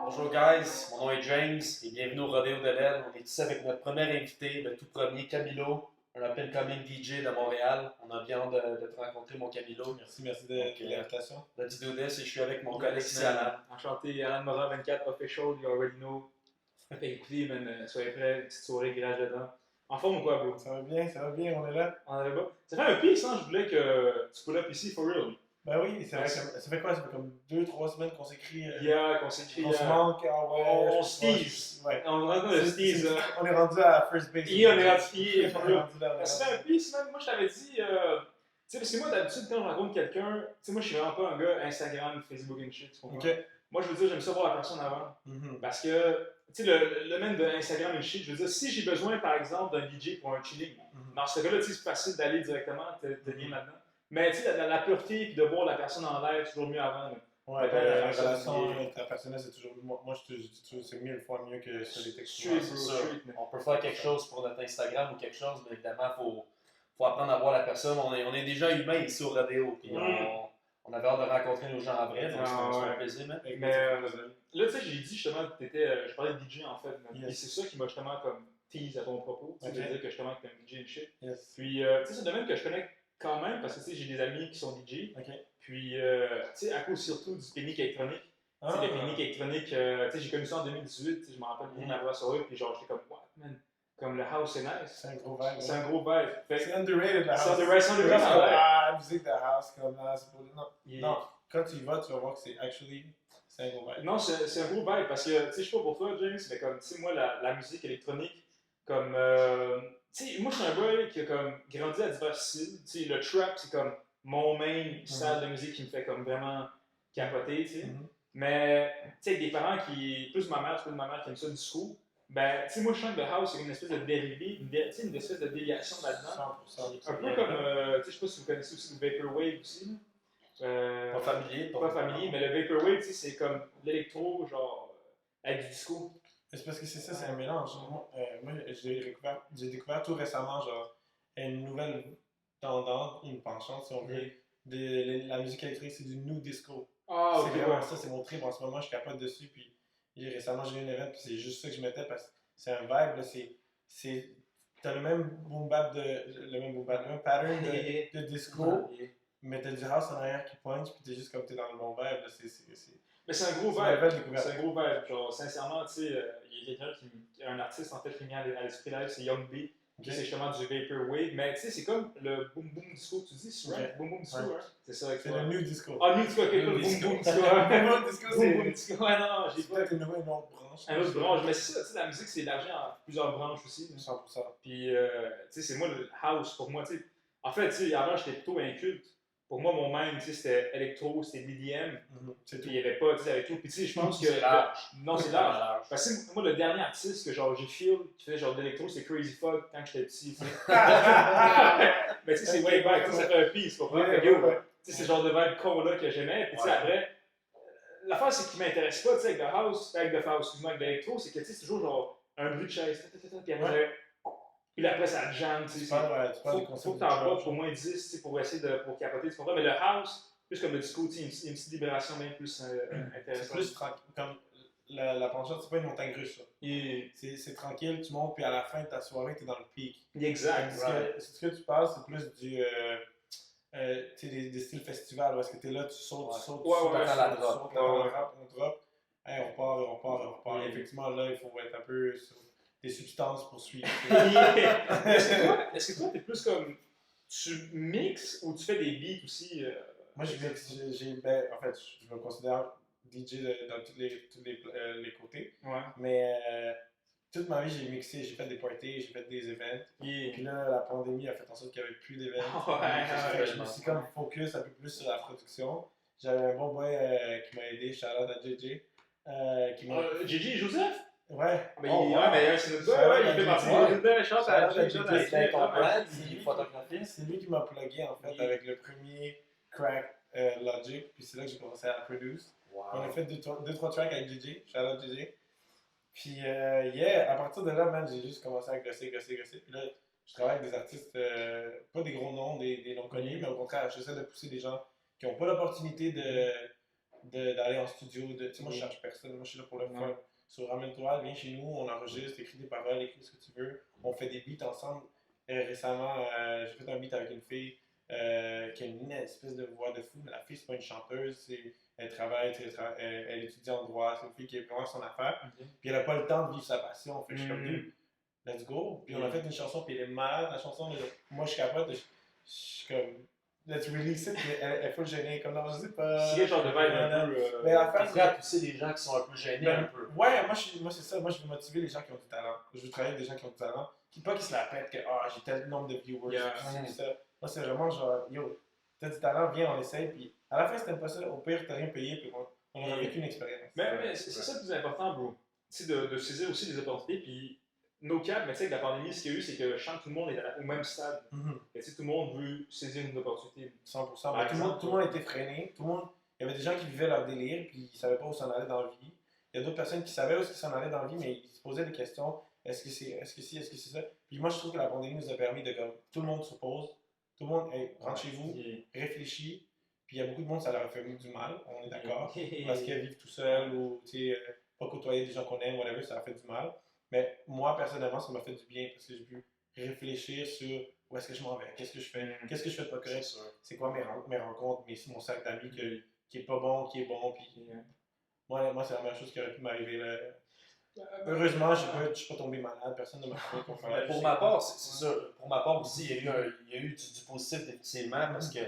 Bonjour guys, mon nom est James et bienvenue au Rodéo de l'aile. On est ici avec notre premier invité, le tout premier Camilo, un up-and-coming DJ de Montréal. On a bien hâte de te rencontrer, mon Camilo. Merci Donc, de l'invitation. Let's do this et je suis avec mon collègue ici, Alan. Enchanté, Alan Morin 24 official, you already know. Fait écoutez, man, soyez prêts, petite soirée grage dedans. En forme ou quoi, bro? Ça va bien, on est là. On avait pas. Ça fait un piece, hein, je voulais que tu pull up ici, for real. Ben oui, c'est vrai que ça fait quoi? Ça fait comme 2-3 semaines qu'on s'écrit. Yeah, qu'on s'écrit. On se manque, ah ouais. On se tease. Ouais. On rentre dans le tease. On est rendu à first base. Et on est ratifié, for On est real. rendu là. Ça fait un piece, man. Moi, je t'avais dit. Tu sais, parce que moi, d'habitude, quand je rencontre quelqu'un, tu sais, moi, je suis vraiment pas un gars Instagram, Facebook and shit, tu comprends? Ok. Moi, je veux dire, j'aime ça voir la personne avant. Mhm. Parce que, tu sais, le même de Instagram et shit, je veux dire, si j'ai besoin, par exemple, d'un DJ pour un chilling, dans ce cas-là, tu sais, c'est facile d'aller directement, te lier là-dedans. Mais, tu sais, la pureté, puis de voir la personne en live, c'est toujours mieux avant. Ouais, ben, la relation interpersonnelle, c'est toujours. Moi, je te dis, c'est 1000 fois mieux que sur les textes. Street, C'est bro, sûr. street, man. On peut faire quelque chose pour notre Instagram ou quelque chose, mais évidemment, faut apprendre à voir la personne. On est déjà humain ici au Rodéo. Puis on avait hâte de rencontrer nos gens en vrai, donc c'est un plaisir, man. Mais là, tu sais, j'ai dit justement que je parlais de DJ en fait. Et c'est ça qui m'a justement comme tease à ton propos. Tu sais, de dire que justement que t'es un DJ et shit. Yes. Puis, tu sais, c'est un domaine que je connais quand même parce que tu sais, j'ai des amis qui sont DJ. Puis, tu sais, à cause surtout du pique-nique électronique. Tu sais, le pique-nique électronique, tu sais, j'ai connu ça en 2018. Tu sais, je me rappelle bien ma voix sur eux. Puis, genre, j'étais comme, what, man? Comme le house, c'est nice. C'est un gros vibe. C'est un gros vibe. C'est underrated, la house. C'est underrated, la musique de house, comme là, c'est pour. Non, quand tu y vas, tu vas voir que c'est un gros vibe. Non, c'est un gros vibe parce que, tu sais, je sais pas pour toi, James, mais comme, tu sais, moi, la musique électronique, comme, tu sais, moi, je suis un boy qui a comme grandi à divers styles. Tu sais, le trap, c'est comme mon main style de musique qui me fait comme vraiment capoter, tu sais. Mais, tu sais, avec des parents qui, plus ma mère qui aime ça du disco, ben, tu sais, moi, je sens que le house, c'est une espèce de dérivé, tu sais, une espèce de déviation là-dedans. 100%. Un peu comme, tu sais, je sais pas si vous connaissez aussi le Vaporwave aussi, là. Pas familier. Pas familier, mais le Vaporwave, tu sais, c'est comme l'électro, genre, avec du disco. C'est parce que c'est ça, c'est un mélange. Moi j'ai découvert tout récemment, genre, une nouvelle tendance, une penchante, si on veut, de la musique électrique, c'est du new disco. Ah, c'est vraiment ça, c'est mon trip en ce moment, je capote dessus, puis récemment j'ai eu un event, puis c'est juste ça que je mettais, parce que c'est un vibe, là, t'as le même boom bap le même pattern de disco, mais t'as du house en arrière qui punch, puis t'es juste comme t'es dans le bon vibe, là, mais c'est un gros vibe. C'est un gros vibe. Genre, sincèrement, tu sais, il y a quelqu'un un artiste en fait qui vient à l'esprit live, c'est Young B. Qui c'est justement du Vaporwave. Mais tu sais, c'est comme le boom boom disco, tu dis, souvent. Boom boom disco, hein. C'est ça. C'est le new disco. Ah, new disco, ok, pas le boom boom disco. Boom disco, c'est. Boom boom disco, ouais, non, j'ai pas. Peut-être une autre branche. Un autre branche, mais c'est ça, tu sais, la musique c'est élargi en plusieurs branches aussi. 100%. Puis, tu sais, c'est moi le house pour moi, tu sais. En fait, tu sais, avant j'étais plutôt inculte. Pour moi, mon main, tu sais, c'était électro, c'était BDM. Puis il n'y avait pas, tu sais, avec tout. Puis tu sais, je pense que. C'est large. Non, c'est large. Parce que moi, le dernier artiste que genre j'ai feel qui faisait genre d'électro, c'est Crazy Fog quand j'étais petit, tu sais. Mais tu sais, c'est way back, ça fait un piece, pour moi. Tu sais, c'est le genre de vibe con-là que j'aimais. Puis tu sais, après, l'affaire, c'est qu'il m'intéresse pas, tu sais, avec le house, excuse-moi, avec l'électro, c'est que tu sais, c'est toujours genre un bruit de chaise, puis après. Puis après, ça jam, tu sais. Faut que t'en bois pour au moins 10, tu sais, pour essayer pour capoter, tu comprends? Mais le house, plus comme le disco, tu sais, il y a une petite libération bien plus intéressante. C'est plus tranquille. Comme la penchante, c'est pas une montagne russe, là. C'est tranquille, tu montes, puis à la fin de ta soirée, t'es dans le pic. Exact. Ce que tu passes, c'est plus du. Tu sais, des styles festivals, parce que t'es là, tu sautes, tu sautes, on drop. Hey, on part. Effectivement, là, il faut être un peu sur des substances pour suivre. Est-ce que toi, t'es plus comme. Tu mixes ou tu fais des beats aussi? Moi, je mixe. En fait, je me considère DJ dans tous les côtés. Ouais. Mais toute ma vie, j'ai mixé, j'ai fait des parties, j'ai fait des events. Puis là, la pandémie a fait en sorte qu'il n'y avait plus d'events. Je me suis comme focus un peu plus sur la production. J'avais un bon boy qui m'a aidé, shout-out à JJ. JJ Joseph? Ouais. Mais c'est notre gars, il fait partie de notre chance à JJ. C'est lui qui m'a plugué en fait avec le premier crack Logic, puis c'est là que j'ai commencé à produire. On a fait 2-3 tracks avec JJ, shout-out JJ. Puis, à partir de là, man, j'ai juste commencé à gosser. Puis là, je travaille avec des artistes, pas des gros noms, des noms connus, mais au contraire, j'essaie de pousser des gens qui n'ont pas l'opportunité d'aller en studio. Tu sais, moi, je cherche personne. Moi, je suis là pour le fun. So, ramène-toi, viens chez nous, on enregistre, écris des paroles, écris ce que tu veux. On fait des beats ensemble. Récemment, j'ai fait un beat avec une fille qui a une espèce de voix de fou. Mais la fille, c'est pas une chanteuse. Elle travaille, elle étudie en droit. C'est une fille qui est vraiment son affaire. Puis elle a pas le temps de vivre sa passion. Fait que je suis comme, dude, let's go. Puis on a fait une chanson, puis elle est malade, la chanson. Moi, je capote. Je suis comme, let's release it. Puis elle est full gênée. Comme, non, je sais pas. C'est quel genre de vibe un peu. Mais l'affaire, c'est à pousser les gens qui sont un peu gênés un peu. Ouais, moi c'est ça. Moi, je veux motiver les gens qui ont du talent. Je veux travailler avec des gens qui ont du talent. Pas qu'ils se la pètent que j'ai tel nombre de viewers. Ça. Moi, c'est vraiment genre, yo, t'as du talent, viens, on essaye. Puis à la fin, si t'aimes pas ça, au pire, t'as rien payé. Puis on a vécu une expérience. Mais c'est ça le plus important, bro. Tu sais, de saisir aussi les opportunités. Puis, no cap, mais tu sais, avec la pandémie, ce qu'il y a eu, c'est que je sens que tout le monde est au même stade. Et tu sais, tout le monde veut saisir une opportunité. 100%. Mais tout le monde était freiné. Il y avait des gens qui vivaient leur délire, puis ils savaient pas où s'en aller dans la vie. Il y a d'autres personnes qui savaient où s'en allaient dans la vie, mais ils se posaient des questions. Est-ce que c'est ça? Puis moi, je trouve que la pandémie nous a permis de, comme, tout le monde se pose, tout le monde rentre chez vous, réfléchit. Puis il y a beaucoup de monde, ça leur a fait du mal, on est d'accord. Parce qu'ils vivent tout seuls ou, pas côtoyer des gens qu'on aime, whatever, ça leur fait du mal. Mais moi, personnellement, ça m'a fait du bien parce que j'ai pu réfléchir sur où est-ce que je m'en vais, qu'est-ce que je fais, qu'est-ce que je fais de pas correct, c'est quoi mes rencontres, mon sac d'amis qui est pas bon, qui est bon. Puis moi, c'est la meilleure chose qui aurait pu m'arriver là. Heureusement, je suis pas tombé malade, personne ne m'a fait pour faire. Pour ma part, c'est ça. Pour ma part aussi, il y a eu du positif, définitivement, parce que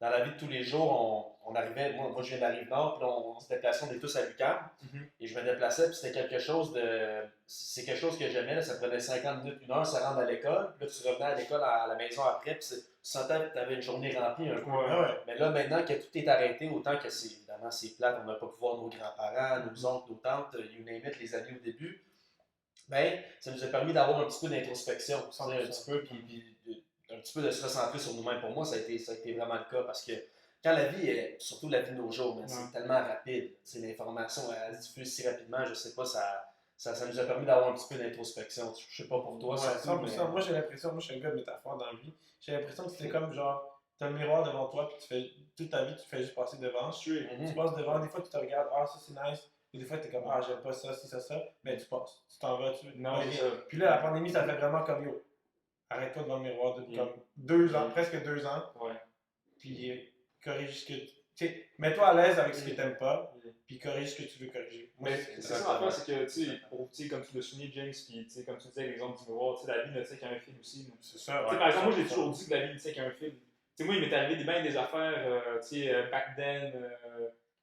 dans la vie de tous les jours, on arrivait, moi je viens de la Rive-Nord, puis on se déplaçait, on est tous à l'UQAM, et je me déplaçais, puis c'était quelque chose c'est quelque chose que j'aimais, là, ça prenait 50 minutes, 1 heure, ça rentre à l'école, puis là tu revenais à l'école à la maison après, puis tu sentais que tu avais une journée remplie un peu. Mais là, maintenant que tout est arrêté, autant que évidemment c'est plate, on n'a pas pu voir nos grands-parents, nos oncles, nos tantes, you name it, les amis au début, ben, ça nous a permis d'avoir un petit peu d'introspection, un petit peu, puis un petit peu de se recentrer sur nous-mêmes. Pour moi, ça a été vraiment le cas parce que quand la vie est, surtout la vie de nos jours, c'est tellement rapide, l'information elle se diffuse si rapidement, je sais pas, ça nous a permis d'avoir un petit peu d'introspection. Je sais pas pour toi, 100%. Mais... Moi, j'ai l'impression, moi, je suis un gars de métaphore dans la vie. J'ai l'impression que c'est comme genre, t'as le miroir devant toi, puis tu fais toute ta vie, tu fais juste passer devant. Tu passes devant, des fois, tu te regardes, ça c'est nice. Et des fois, t'es comme, j'aime pas ça, ça. Mais tu passes, tu t'en vas, Puis là, la pandémie, ça fait vraiment comme yo. Arrête-toi devant le miroir depuis comme 2 ans, presque 2 ans. Puis corrige ce que tu mets-toi à l'aise avec ce que t'aimes pas, puis corrige ce que tu veux corriger. Mais c'est ça l'affaire, c'est que, tu sais, comme tu l'as souligné, James, puis comme tu disais, l'exemple du miroir, la vie ne tient qu'à un fil aussi. C'est ça. Par exemple, moi, j'ai toujours dit que la vie ne tient qu'à un fil. Moi, il m'est arrivé des affaires, back then.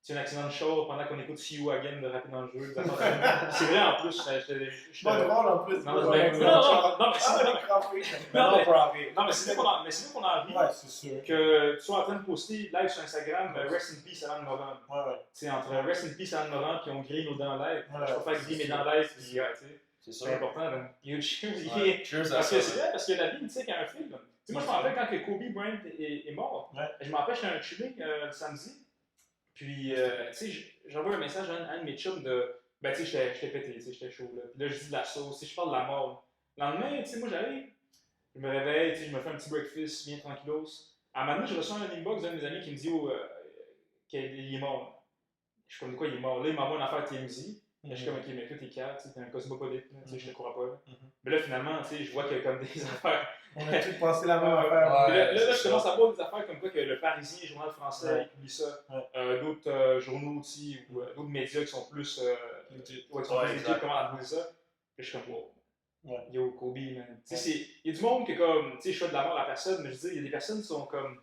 C'est un accident de char pendant qu'on écoute See You Again de rapper dans le jeu. C'est vrai en plus. Je pas drôle en plus. Non, mais c'est nous qu'on a envie que tu sois en train de poster live sur Instagram Rest in Peace Alan Moran. Entre Rest in Peace Alan Moran puis on grille nos dents live. Je préfère griller mes dents live. C'est important. Cheers. Parce que c'est vrai, parce que la vie, tu sais, qu'il y a un film. Moi, je me rappelle quand Kobe Bryant est mort. Je me rappelle, j'étais un chilling le samedi. Puis, tu sais, j'envoie un message à un de mes chums de. Ben, tu sais, j'étais pété, j'étais chaud, là. Puis là, je dis de la sauce, je parle de la mort. Le lendemain, tu sais, moi, j'arrive, je me réveille, tu sais, je me fais un petit breakfast, bien tranquillos. À un moment donné, je reçois un inbox d'un de mes amis qui me dit qu'il est mort. Je suis comme, quoi, il est mort? Là, il m'envoie une affaire TMZ. Je suis comme, ok, mais toi, t'es calme, t'es un cosmopolite, tu sais, je te crois pas. Mais là, finalement, tu sais, je vois qu'il y a comme des affaires. On a tous pensé la même affaire. Là, je commence à voir des affaires comme quoi que le Parisien, journal français, il publie ça. D'autres journaux aussi, ou d'autres médias qui sont plus legit, comment appeler ça. Puis je suis comme, wow. Yo, Kobe, man. Il y a du monde qui est comme, tu sais, je fais de la mort à la personne, mais je veux dire, il y a des personnes qui sont comme,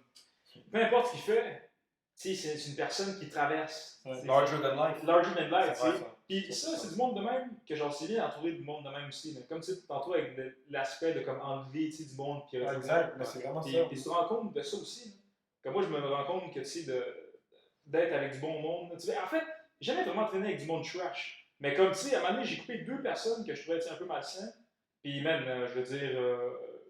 peu importe ce qu'il fait, tu sais, c'est une personne qui traverse. Larger than life. Larger than life, tu sais. Puis ça, c'est du monde de même que genre, c'est bien d'entourer du monde de même aussi. Comme tu sais, tantôt avec l'aspect de comme enlever du monde. Puis exact, mais c'est vraiment ça. Puis tu te rends compte de ça aussi. Comme moi, je me rends compte que tu sais, d'être avec du bon monde. Tu sais, en fait, j'ai jamais vraiment traîné avec du monde trash. Mais comme tu sais, à un moment donné, j'ai coupé 2 personnes que je trouvais un peu malsains. Puis même, je veux dire,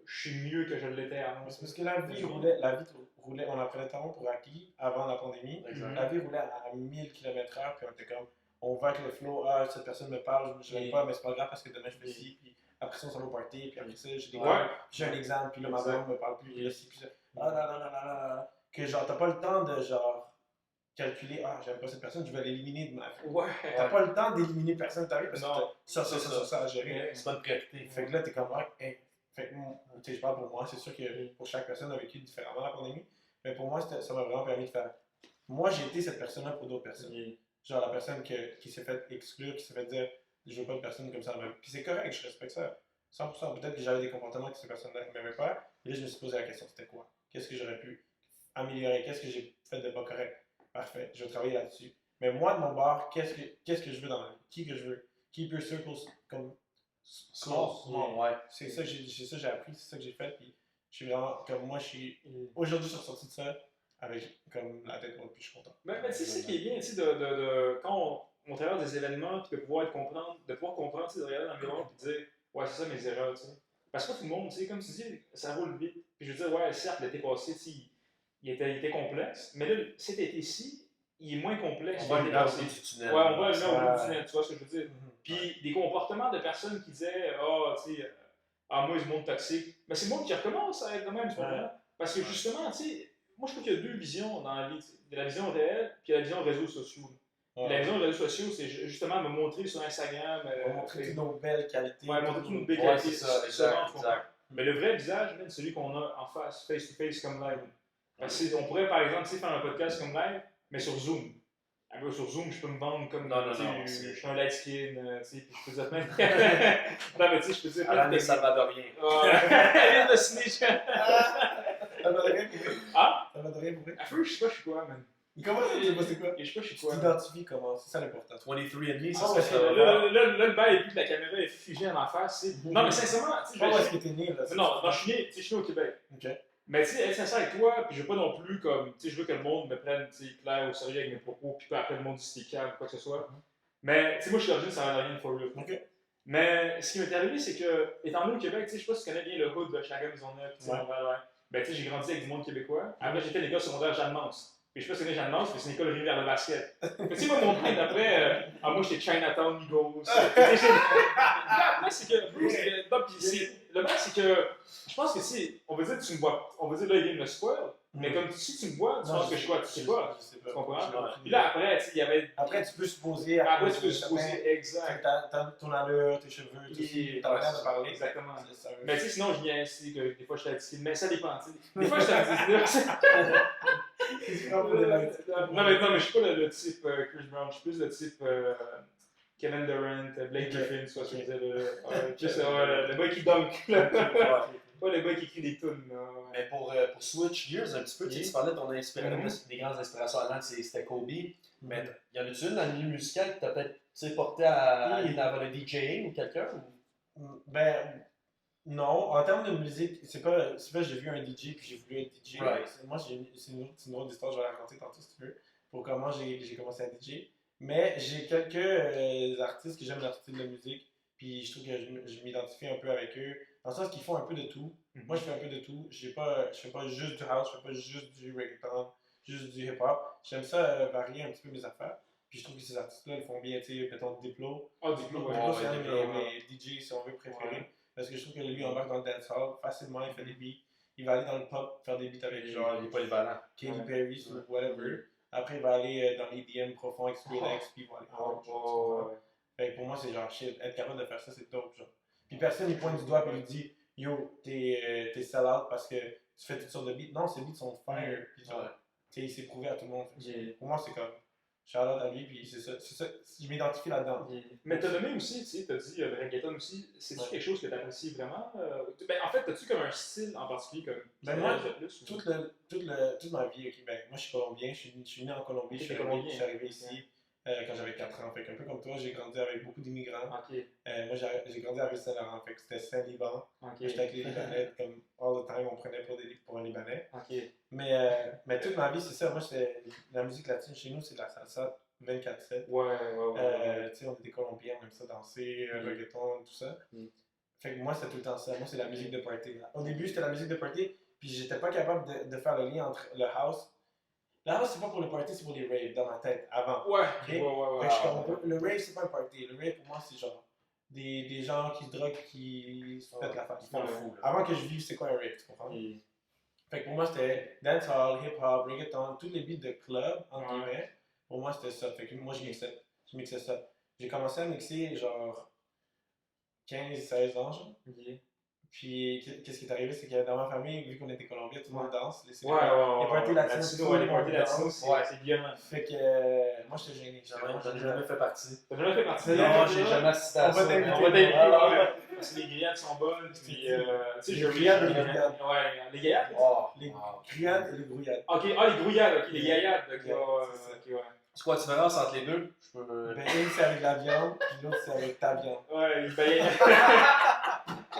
je suis mieux que je l'étais avant. C'est parce que la vie roulait, on apprenait tellement pour acquis avant la pandémie. La vie roulait à 1000 km/h, puis on était comme. On va avec le flow, cette personne me parle, je l'aime pas, mais c'est pas grave parce que demain je fais ci, puis après ça on s'en va au party, puis après ça j'ai un exemple, puis là ma mère me parle plus, puis là ci, puis ça. Que genre t'as pas le temps de genre calculer, j'aime pas cette personne, je vais l'éliminer de ma vie. Ouais. T'as pas le temps d'éliminer personne de ta vie parce que Non. t'as ça à gérer. C'est pas une priorité. Fait que là, t'es comme, hey. Fait que, tu sais, je parle pour moi, c'est sûr que pour chaque personne a vécu différemment la pandémie, mais pour moi, ça m'a vraiment permis de faire. Moi, j'ai été cette personne-là pour d'autres personnes. Genre la personne qui s'est fait exclure, qui s'est fait dire, je veux pas de personne comme ça. Puis c'est correct, je respecte ça. 100%. Peut-être que j'avais des comportements que ces personnes-là n'aimaient pas. Et là, je me suis posé la question, c'était quoi? Qu'est-ce que j'aurais pu améliorer? Qu'est-ce que j'ai fait de pas correct? Parfait, je vais travailler là-dessus. Mais moi, de mon bord, qu'est-ce que je veux dans ma vie? Qui que je veux? Keep your circles comme small. Ouais. C'est ça que j'ai appris, c'est ça que j'ai fait. Puis je suis vraiment, comme moi, aujourd'hui, je suis ressorti de ça avec comme la tête haute, puis je suis content. Mais tu sais, c'est ce qui est bien, tu sais, quand on traverse des événements, puis de pouvoir comprendre, tu sais, de regarder dans le miroir, puis de dire, ouais, c'est ça mes erreurs, tu sais. Parce que pas tout le monde, tu sais, comme tu dis, ça roule vite. Puis je veux dire, ouais, certes, l'été passé, tu sais, il était complexe, mais là, cet été-ci, il est moins complexe. On voit le nord du tunnel. Ouais, on voit le nord du tunnel, tu vois ce que je veux dire. Puis des comportements de personnes qui disaient, tu sais, moi, c'est le monde toxique. Mais c'est le monde qui recommence à être de même, tu vois. Parce que justement, tu sais, moi, je trouve qu'il y a deux visions dans la vie. Il y a la vision réelle, puis la vision réseaux sociaux. La vision réseaux sociaux, c'est justement me montrer sur Instagram. Montrer toutes nos belles qualités. Ouais, montrer toutes nos belles qualités. C'est ça, exact. Mais le vrai visage, c'est celui qu'on a en face, face-to-face, comme live. Parce que on pourrait, par exemple, faire un podcast comme live, mais sur Zoom. Sur Zoom, je peux me vendre comme je suis un light skin, tu sais, puis je peux dire plein de... Non, mais tu sais, je peux dire plein de... Alain Salvadorien. Alain de snitch. Salvadorien pour vrai. Ah? Salvadorien pour vrai. Je sais pas, je suis quoi, man. Comment ça, tu sais pas c'est quoi? Je sais pas, je suis Tu quoi. t'identifies comment? C'est ça l'important. 23andMe, Ah, c'est ça. là, le bail, vu que la caméra est figée en face, tu sais. Non, mais sincèrement, tu sais. Où est-ce que t'es né, là? Non, je suis né au Québec. Ok. Mais tu sais, être sincère avec toi, puis je veux pas non plus comme, tu sais, je veux que le monde me prenne, tu sais, clair au sérieux avec mes propos, puis pas après le monde du sticker ou quoi que ce soit. Mais tu sais, moi je suis d'origine salvadorienne for real. Ok. Mais ce qui m'est arrivé, c'est que, étant donné au Québec, tu sais, je sais pas si tu connais bien le hood de Chagrin Maisonneuve, tu sais, ouais. Ben tu sais, j'ai grandi avec du monde québécois. Après, j'ai fait l'école secondaire Jeanne-Mance. Puis je sais pas si tu connais Jeanne-Mance, mais c'est une école orientée vers le basket. Tu sais, moi, mon point d'après, moi j'étais Chinatown Migos. Là, c'est que, le mal, c'est que, je pense que si, on veut dire que tu me vois, on veut dire là, il vient de me spoil, mais comme si tu me vois, tu penses que je suis quoi, tu sais pas. Tu comprends? Puis là, après, tu sais, il y avait. Après, tu peux supposer. Après, tu peux supposer, exact. Ton allure, tes cheveux, tout ça. T'as l'air de parler. Exactement. Mais tu sais, sinon, je viens ici, que des fois, je suis addictif, mais ça dépend, tu sais. Des fois, je suis addictif. Non, mais je suis pas le type Chris Brown, je suis plus le type Kevin Durant, Blake Griffin, soit ce que je disais. Le boy qui dunk. Pas le boy qui écrit des tunes. Mais pour switch gears un petit peu, tu parlais de ton inspiration, des grandes inspirations à c'était Kobe. Mais y en a-tu une dans le milieu musical qui t'a peut-être porté à aller dans le DJing ou quelqu'un? Ben, non. En termes de musique, c'est pas j'ai vu un DJ puis j'ai voulu être DJ. Right. Moi, c'est une autre histoire, je vais la raconter tantôt si tu veux, pour comment j'ai commencé à DJ. Mais j'ai quelques artistes que j'aime leur style de musique, puis je trouve que je m'identifie un peu avec eux, dans le sens qu'ils font un peu de tout. Moi, je fais un peu de tout. Je fais pas juste du house, je fais pas juste du reggaeton, juste du hip-hop. J'aime ça varier un petit peu mes affaires. Puis je trouve que ces artistes-là, ils font bien, tu sais, mettons Diplo. Diplo, c'est un de mes DJ, si on veut, préférés. Parce que je trouve que lui, embarque dans le dancehall facilement, il fait des beats. Il va aller dans le pop, faire des beats avec genre, il est polyvalent. Katy Perry ou whatever. Après, il va aller dans l'EDM profond avec Skrillex, puis il va aller Fait que pour moi, c'est genre shit. Être capable de faire ça, c'est dope, genre. Puis personne, il pointe du doigt et lui dit yo, t'es sell-out parce que tu fais toutes sortes de beats. Non, ces beats sont fire. Puis genre, il s'est prouvé à tout le monde. Pour moi, c'est comme shout-out à lui, puis c'est ça. Je m'identifie là-dedans. Mais t'as nommé aussi, tu sais, t'as dit le reggaeton aussi. C'est-tu quelque chose que t'apprécies vraiment? En fait, t'as-tu comme un style en particulier comme moi, toute ma vie, ok, moi je suis colombien, je suis né en Colombie, je suis arrivé ici quand j'avais 4 ans. Fait qu'un peu comme toi, j'ai grandi avec beaucoup d'immigrants. Moi, j'ai grandi à Saint-Laurent, fait que c'était Saint-Liban. J'étais avec les Libanais, comme all the time, on prenait pour un Libanais. Mais toute ma vie, c'est ça. Moi, la musique latine chez nous, c'est de la salsa 24/7. Tu sais, on est des Colombiens, on aime ça danser, reggaeton, tout ça. Fait que moi, c'était tout le temps ça. Moi, c'est la musique de party. Au début, c'était la musique de party, puis j'étais pas capable de faire le lien entre le house. Le house, c'est pas pour le party, c'est pour les raves dans ma tête, avant. Fait que le rave, c'est pas un party. Le rave, pour moi, c'est genre des gens qui se droguent, qui se pètent la face. Ils font le fou. Avant que je vive, c'est quoi un rave, tu comprends? Fait que pour moi, c'était dancehall, hip-hop, reggaeton, tous les beats de club, entre guillemets. moi, c'était ça. Fait que moi, je mixais ça. J'ai commencé à mixer genre 15-16 ans, genre. Puis, qu'est-ce qui est arrivé, c'est que dans ma famille, vu qu'on était colombiens, tout le monde danse. Les parties latinos, les parties latinos, c'est violent. Fait que moi, j'étais gêné. J'en ai jamais fait partie. T'as jamais fait partie? Non, j'ai jamais assisté à ça. On va t'inviter, parce que les grillades sont bonnes. Puis, tu sais, les grillades et les grillades. Ouais, les gaillades? Les grillades et les grouillades. Ok, les grouillades, ok, les gaillades. C'est quoi la différence entre les deux? Ben, une, c'est avec la viande, puis l'autre, c'est avec ta viande. Ouais, ben.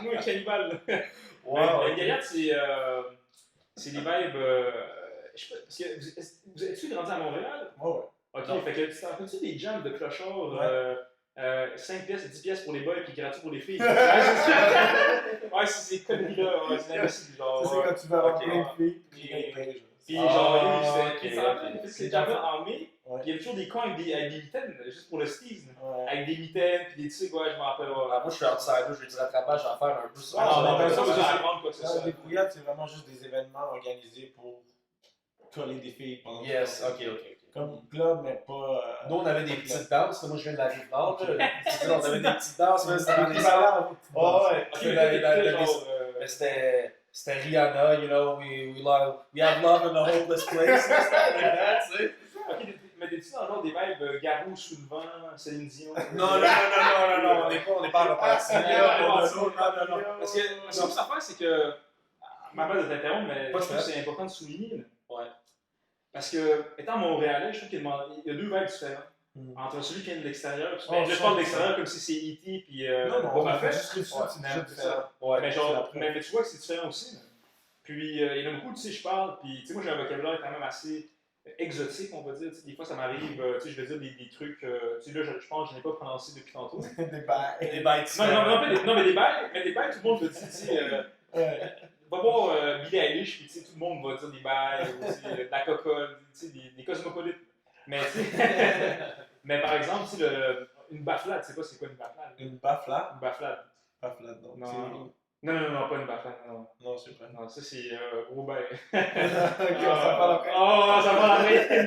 Nous, les cannibales. Les gaillades, c'est des vibes. Je sais pas, parce que vous êtes-tu grandi à Montréal? Ouais. Ok, Non. fait que tu t'en fais-tu des jams de clochards? 5 pièces et 10 pièces pour les boys puis gratuit pour les filles. Ouais, c'est ces conneries-là, c'est impossible. Ça, c'est quand tu vas avoir plein de filles, puis ils payent. Puis genre, c'est déjà en mai, puis il y avait toujours des cons avec des mitaines, juste pour le steeze. Avec des mitaines, puis des trucs, ouais, je m'en rappelle. Moi, je suis outsider, je vais du rattrapage à faire un peu ça. Les brouillades, c'est vraiment juste des événements organisés pour coller des filles pendant Yes, ok. Comme club, mais pas. Nous, on avait des petites danses, moi je viens de la Rive-Nord. On avait des petites danses, mais c'était des mais c'était Rihanna, you know, we have love in a hopeless place. C'était tu sais. Mais t'es-tu dans le genre des vibes Garou sous le vent, Céline Dion? Non, on n'est pas en reparti. Non. Parce que ce que ça fait, c'est que. Ma mère de t'interrompre, mais Pas je trouve de que c'est important de souligner. Ouais. Parce que, étant Montréalais, je trouve qu'il y a deux vibes différents. Entre celui qui vient de l'extérieur, je parle de l'extérieur comme si c'est E.T. puis non, Boba Fett. juste différent. Mais tu vois que c'est différent aussi. Puis il y en a beaucoup, tu sais, je parle, puis tu sais, moi j'ai un vocabulaire quand même assez exotique, on va dire. Des fois, ça m'arrive, tu sais, je vais dire des trucs, tu sais, là, je pense que je n'ai pas prononcé depuis tantôt. Des bails. Des bêtes. Non, mais des bails, tout le monde le dit, tu sais. Va voir Billie Eilish, puis tout le monde va dire des bails, de la cocotte, des cosmopolites. Mais, mais par exemple, une baflade, tu sais pas c'est quoi une baflade? Une baflade? Une baflade. Baflade, non. Non, pas une baflade. Non, je sais pas. Non, ça c'est gros bail. Ça parle après. Oh, ça parle après.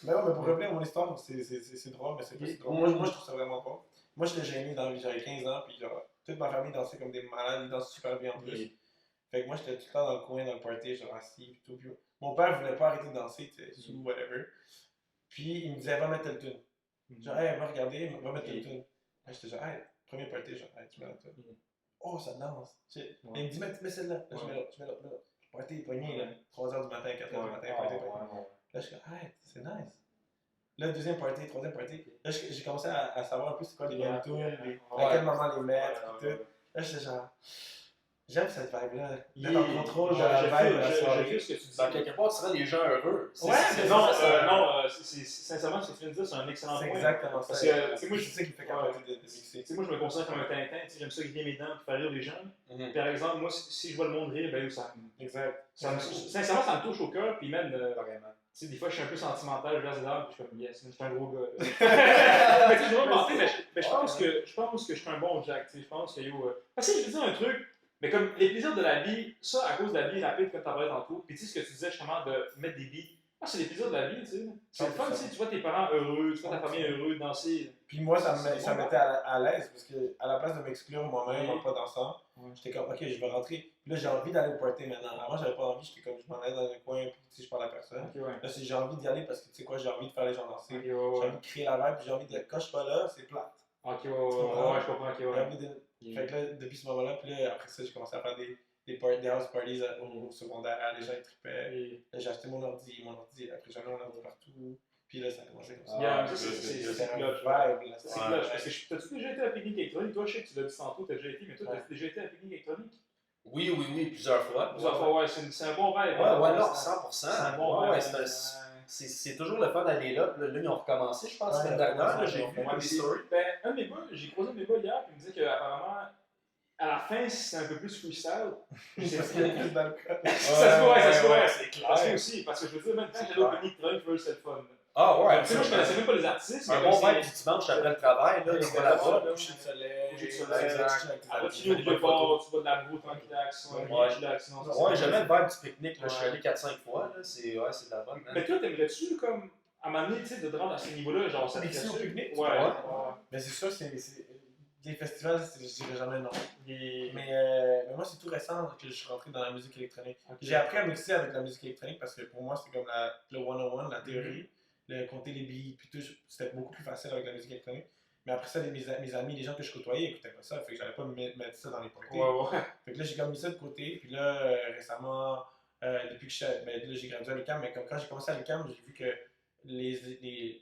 Mais non, mais pour revenir à mon histoire, c'est drôle, mais c'est pas si drôle. Moi, je trouve ça vraiment pas. Moi, j'étais gêné dans la vie, j'avais 15 ans, puis genre, toute ma famille dansait comme des malades, ils dansent super bien en plus. Fait que moi, j'étais tout le temps dans le coin, dans le party, genre assis, puis tout. Puis mon père voulait pas arrêter de danser, tu sais, sous whatever. Puis il me disait, va mettre telle tune. Genre, hey, va regarder, va mettre telle tune. Là, j'étais genre, hey, premier party, genre, hey, tu mets la tune. Oh, ça danse. Et il me dit, mets celle-là. Là, je mets l'autre. Party, poigné, là. 3h du matin, 4h du matin, party. Là, je suis comme, hey, c'est nice. Là, deuxième party, troisième party. Là, j'ai commencé à savoir un peu c'est quoi les bonnes tunes, à quel moment les mettre, et tout. Là, j'étais genre, j'aime cette vibe-là. D'être en contrôle de la vibe de la soirée. Je ce que tu dis. Dans quelque part, tu rends les gens heureux. Sincèrement, ce que tu viens de dire, c'est un excellent point. C'est exactement ça. Parce que, tu sais, moi, je sais qu'il fait capoter de mixer. Tu sais, moi, je me considère comme un Tintin, tu sais, j'aime ça griller mes dents pour faire rire les gens. Par exemple, moi, si je vois le monde rire, ben, ça. Exact. Sincèrement, ça me touche au cœur, puis même. Tu sais, des fois, je suis un peu sentimental, je reste dehors, puis je suis comme, yes, je suis un gros gars. Mais tu sais, je dois mentir, mais je pense que je suis un bon Jack, tu sais, je pense que parce que je veux dire un truc, mais comme les plaisirs de la vie, ça, à cause de la vie rapide, comme tu en parlais tantôt, puis tu sais, ce que tu disais justement de mettre des beats, c'est les plaisirs de la vie, tu sais. C'est le fun, tu sais, tu vois tes parents heureux, tu vois ta famille heureuse, danser. Puis moi, ça me mettait à l'aise, parce que à la place de m'exclure moi-même en pas dansant, j'étais comme, ok, je vais rentrer. Puis là, j'ai envie d'aller au party maintenant. Avant, j'avais pas envie, j'étais comme, je m'en allais dans un coin, puis tu sais, je parle à personne. Là, j'ai envie d'y aller parce que tu sais quoi, j'ai envie de faire les gens danser. J'ai envie de créer la vibe, puis j'ai envie de, quand je suis pas là, c'est plate. Ok, je comprends, J'ai envie de. Fait que là, depuis ce moment-là, puis là, après ça, j'ai commencé à faire des house parties au secondaire, les gens ils trippaient. Là, j'ai acheté mon ordi, après j'avais mon ordi partout. Puis là, ça a commencé comme ça. C'est un vibe, là. C'est clutch. Parce que t'as-tu déjà été à pique-nique électronique? Toi, je sais que tu l'as dit tantôt, t'as déjà été, mais toi, t'as déjà été à pique-nique électronique? Oui, plusieurs fois. Ouais, c'est un bon vibe. Ouais, non, 100%. C'est un bon vibe. C'est toujours le fun d'aller là. Là, ils ont recommencé, je pense, la semaine dernière. J'ai vu des stories. Un de mes gars, j'ai croisé un de mes gars hier, puis il me disait qu'apparemment, à la fin, c'est un peu plus freestyle. Parce qu'il y a plus d'alcool. Ça se voit, c'est clair. Parce que aussi, parce que je veux dire, même quand j'allais au pique-nique électronique, c'est le fun. Ah ouais. Tu sais, moi, je connaissais même pas les artistes. Un bon vibe du dimanche après le travail, là, tu vas là-bas. Coucher de soleil. Après, tu viens du départ, tu vas de la boue tranquillax. Ouais, j'aimais le vibe du pique-nique, je suis allé 4-5 fois, là, c'est de la bonne. Mais toi, t'aimerais-tu comme à un moment donné, tu sais, de te rendre à ce niveau-là, genre, ça te Mixer au fait public, Ouais, ouais. Mais c'est sûr, les festivals, je dirais jamais non. Et- Mais moi, c'est tout récent que je suis rentré dans la musique électronique. Ok. J'ai appris à mixer avec la musique électronique parce que pour moi, c'était comme le 101, la théorie, le compter les beats, puis tout, c'était beaucoup plus facile avec la musique électronique. Mais après ça, mes amis, les gens que je côtoyais, écoutaient pas ça, fait que j'allais pas mettre ça dans les parties. Ouais. Fait que là, j'ai comme mis ça de côté, puis là, récemment, depuis que là, j'ai gradué à l'UQAM, mais comme quand j'ai commencé à l'UQAM, j'ai vu que